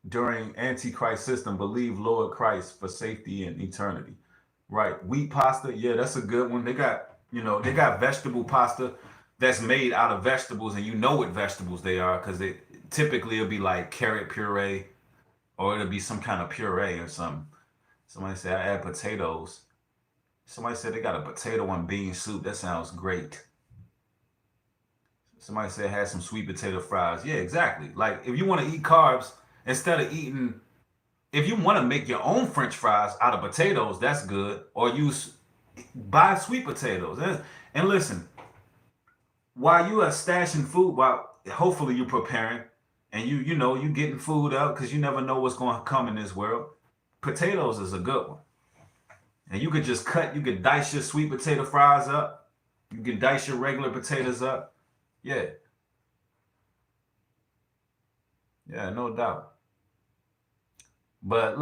during Antichrist system, believe Lord Christ for safety and eternity. Right. Wheat pasta, yeah, that's a good one. They got, they got vegetable pasta that's made out of vegetables, and you know what vegetables they are because it typically it'll be like carrot puree or it'll be some kind of puree or something. Somebody said I add potatoes. Somebody said they got a potato and bean soup. That sounds great. Somebody said had some sweet potato fries. Yeah, exactly. Like if you want to eat carbs instead of eating, if you want to make your own French fries out of potatoes, that's good. Or buy sweet potatoes. And listen, while you are stashing food, while hopefully you're preparing, and you getting food up because you never know what's going to come in this world. Potatoes is a good one. And you could you could dice your sweet potato fries up. You can dice your regular potatoes up. Yeah. Yeah, no doubt. But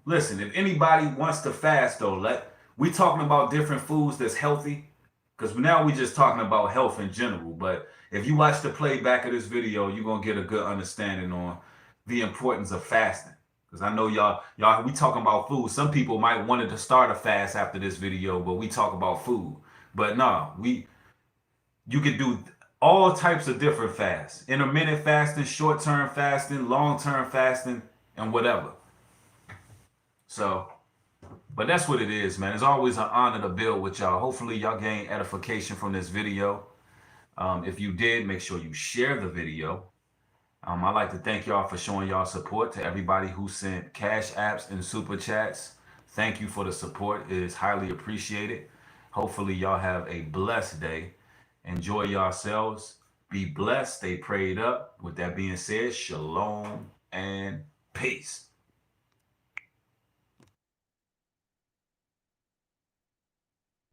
listen, if anybody wants to fast though, we talking about different foods that's healthy. Because now we just talking about health in general. But if you watch the playback of this video, you're gonna get a good understanding on the importance of fasting. Because I know y'all, we talking about food. Some people might wanted to start a fast after this video, but we talk about food. But no, you could do all types of different fasts: intermittent fasting, short-term fasting, long-term fasting, and whatever. So, but that's what it is, man. It's always an honor to build with y'all. Hopefully, y'all gain edification from this video. If you did, make sure you share the video. I'd like to thank y'all for showing y'all support. To everybody who sent cash apps and super chats, thank you for the support. It is highly appreciated. Hopefully, y'all have a blessed day. Enjoy yourselves. Be blessed. Stay prayed up. With that being said, shalom and peace.